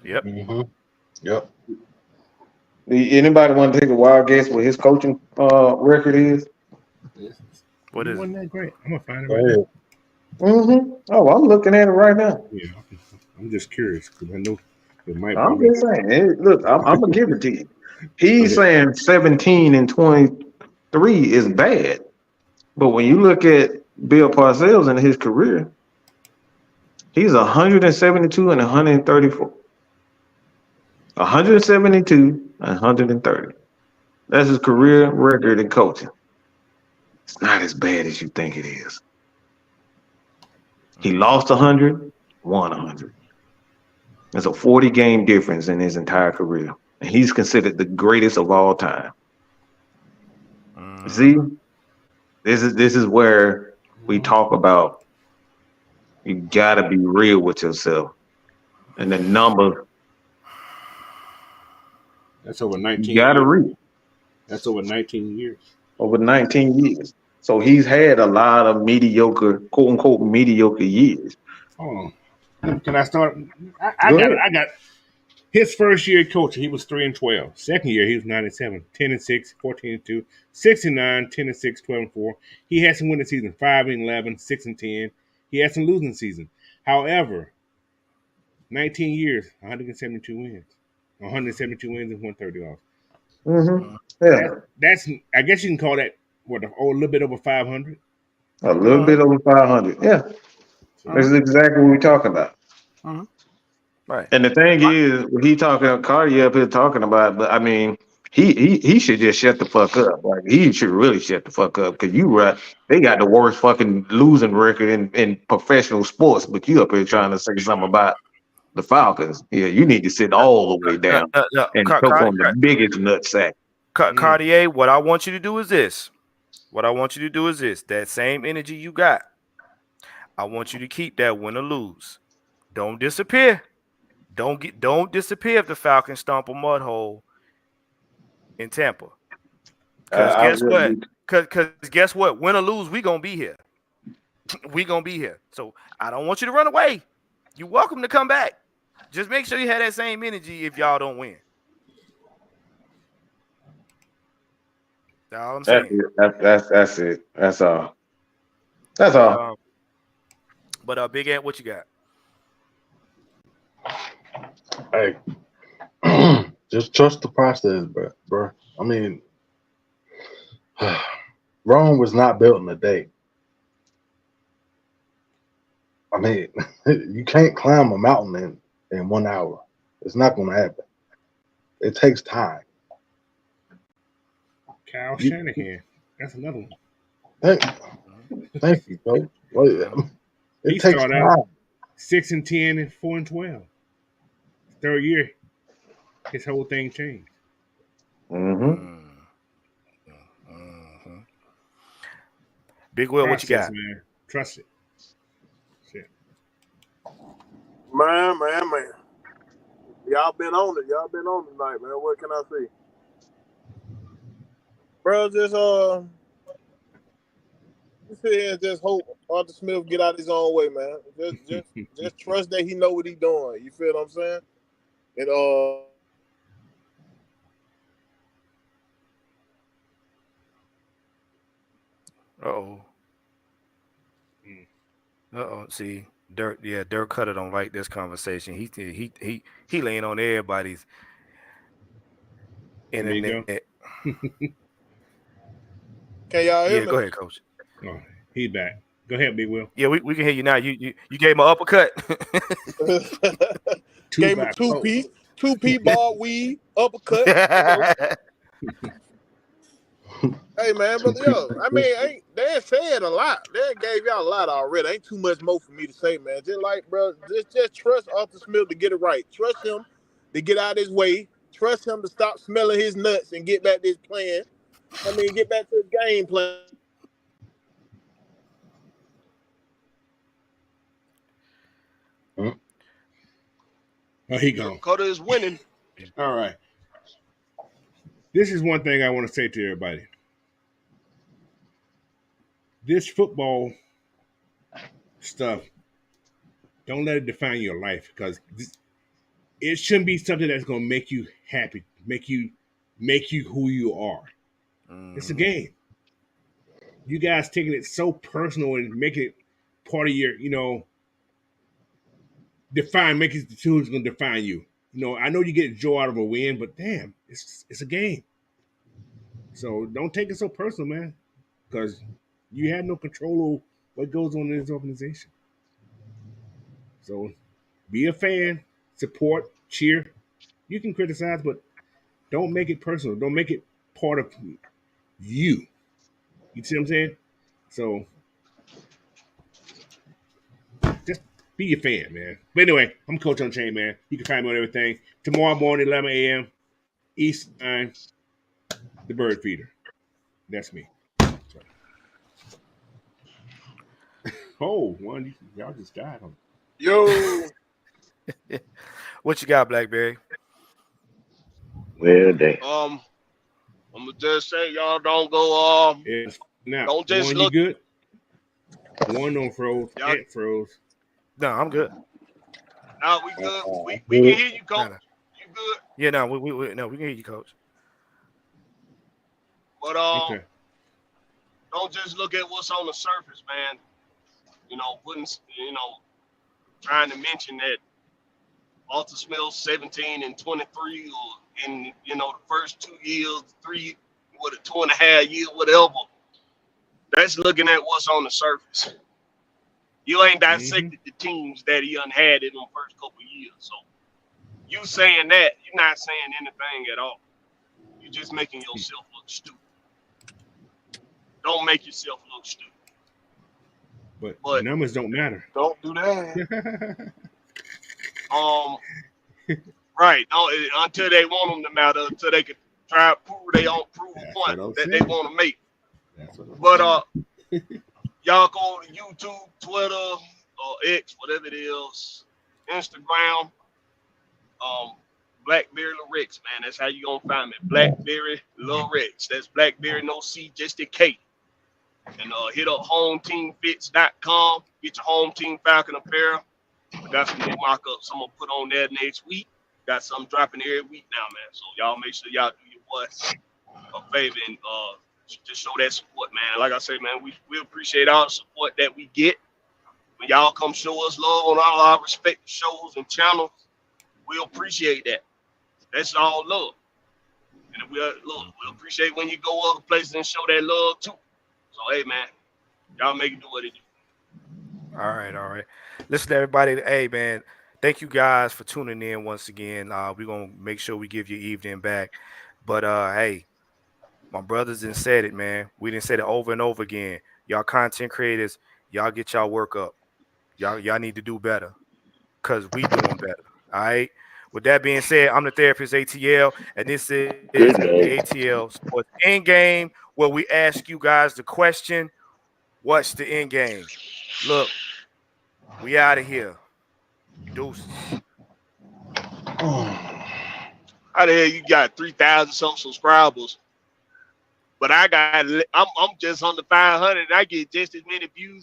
Yep. Mm-hmm. Yep. Anybody want to take a wild guess what his coaching record is? What is wasn't that great? I'm gonna find it right now. Oh, I'm looking at it right now. Yeah, I'm just curious because I know it might. I'm just saying. Hey, look, I'm gonna give it to you. He's saying 17 and 23 is bad, but when you look at Bill Parcells in his career, he's 172 and 134. 172 and 130. That's his career record in coaching. It's not as bad as you think it is. He lost 100, won 100. There's a 40-game difference in his entire career. And he's considered the greatest of all time. See, this is where we talk about you gotta be real with yourself. And the number, that's over 19 you gotta years. read. That's over 19 years. Over 19 years. So he's had a lot of mediocre, quote unquote, mediocre years. Hold on. Can I start? I got his first year coaching, he was 3 and 12. Second year, he was 9 and 7, 10 and 6, 14 and 2, 6 and 9, 10 and 6, 12 and 4. He had some winning season, 5 and 11, 6 and 10. He had some losing season. However, 19 years, 172 wins. 172 wins and 130 off. Yeah. That's I guess you can call that a little bit over 500. A little bit over 500. Yeah. This is exactly what we're talking about. Right. And the thing is, he talking Cardi up here talking about, but I mean, he should just shut the fuck up. Like he should really shut the fuck up because they got the worst fucking losing record in professional sports, but you up here trying to say something about the Falcons. Yeah, you need to sit all the way down and choke on the biggest nutsack. Cartier, what I want you to do is this. That same energy you got, I want you to keep that win or lose. Don't disappear. Don't disappear if the Falcons stomp a mud hole in Tampa. Because guess what? Win or lose, we gonna be here. So I don't want you to run away. You're welcome to come back. Just make sure you have that same energy if y'all don't win. That's all I'm saying. That's it. That's all. That's all. But Big Ant, what you got? Hey, just trust the process, bro. I mean, Rome was not built in a day. I mean, you can't climb a mountain in 1 hour. It's not going to happen. It takes time. Kyle Shanahan. That's another one. Thank you, coach. It takes time. 6 and 10 and 4 and 12. third year, his whole thing changed. Mm-hmm. Big Will, what you Process, got? man. Trust it. Shit. Man. Y'all been on it. Y'all been on tonight, man. What can I say? Bro, just sit here and just hope Arthur Smith get out his own way, man. Just trust that he know what he doing. You feel what I'm saying? And See, Dirk. Yeah, Dirk Cutter don't like this conversation. He laying on everybody's internet. Can y'all hear Yeah, me? go ahead, Coach. Oh, he back. Go ahead, Big Will. Yeah, we can hear you now. You gave him an uppercut. Gave him a two-piece ball weave uppercut. You know? Hey man, but yo, I mean, they ain't said a lot. They ain't gave y'all a lot already. Ain't too much more for me to say, man. Just like, bro, just trust Arthur Smith to get it right. Trust him to get out of his way. Trust him to stop smelling his nuts and get back to his plan. I mean, get back to his game plan. Oh, he gone. Cutter is winning. All right. This is one thing I want to say to everybody. This football stuff, don't let it define your life, because it shouldn't be something that's going to make you happy, make you who you are. It's a game. You guys taking it so personal and making it part of your, making it who's going to define you. I know you get joy out of a win, but damn, it's a game. So don't take it so personal, man, because you had no control over what goes on in this organization. So be a fan, support, cheer. You can criticize, but don't make it personal. Don't make it part of you. You see what I'm saying? So just be a fan, man. But anyway, I'm Coach Unchained, man. You can find me on everything. Tomorrow morning, 11 a.m. East time, the Bird Feeder. That's me. So. Oh, y'all just died on. Yo. What you got, Blackberry? Well, day. I'm gonna just say y'all don't go. Now, don't just one, look. You good? One on froze. Ant froze. No, I'm good. No, we good. We can hear you, Coach. You good? Yeah, no, we can hear you, Coach. But don't just look at what's on the surface, man. Trying to mention that Arthur Smith 17 and 23, or in the first 2 years, 2.5 years, whatever. That's looking at what's on the surface. You ain't dissected the teams that he had in the first couple of years. So you saying that, you're not saying anything at all. You're just making yourself look stupid. Don't make yourself look stupid. But numbers don't matter. Don't do that. Right. Until they want them to matter, until they can try to prove they don't prove a point that they want to make. But y'all go to YouTube, Twitter, or X, whatever it is, Instagram, Blackberry Lyrics, man. That's how you gonna find me. Blackberry Lyrics. That's Blackberry, no C, just a K. And hit up hometeamfits.com. Get your home team Falcon apparel. I got some new mock-ups I'm gonna put on there next week. Got some dropping every week now, man. So y'all make sure y'all do your boy a favor and just show that support, man. Like I say, man, we appreciate all the support that we get. When y'all come show us love on all our respective shows and channels, we appreciate that. That's all love. And we appreciate when you go other places and show that love too. So hey, man, y'all make it do what it do. All right. Listen, everybody. Hey, man, thank you guys for tuning in once again. We're gonna make sure we give you evening back. But hey, my brothers didn't said it, man. We didn't say it over and over again. Y'all content creators, y'all get y'all work up. Y'all need to do better, cause we doing better. All right. With that being said, I'm the therapist ATL, and this is Good the day. ATL Sports End Game, where we ask you guys the question, what's the end game? Look, we out of here. Deuces. How the hell you got 3,000 some subscribers? But I'm just on the 500 and I get just as many views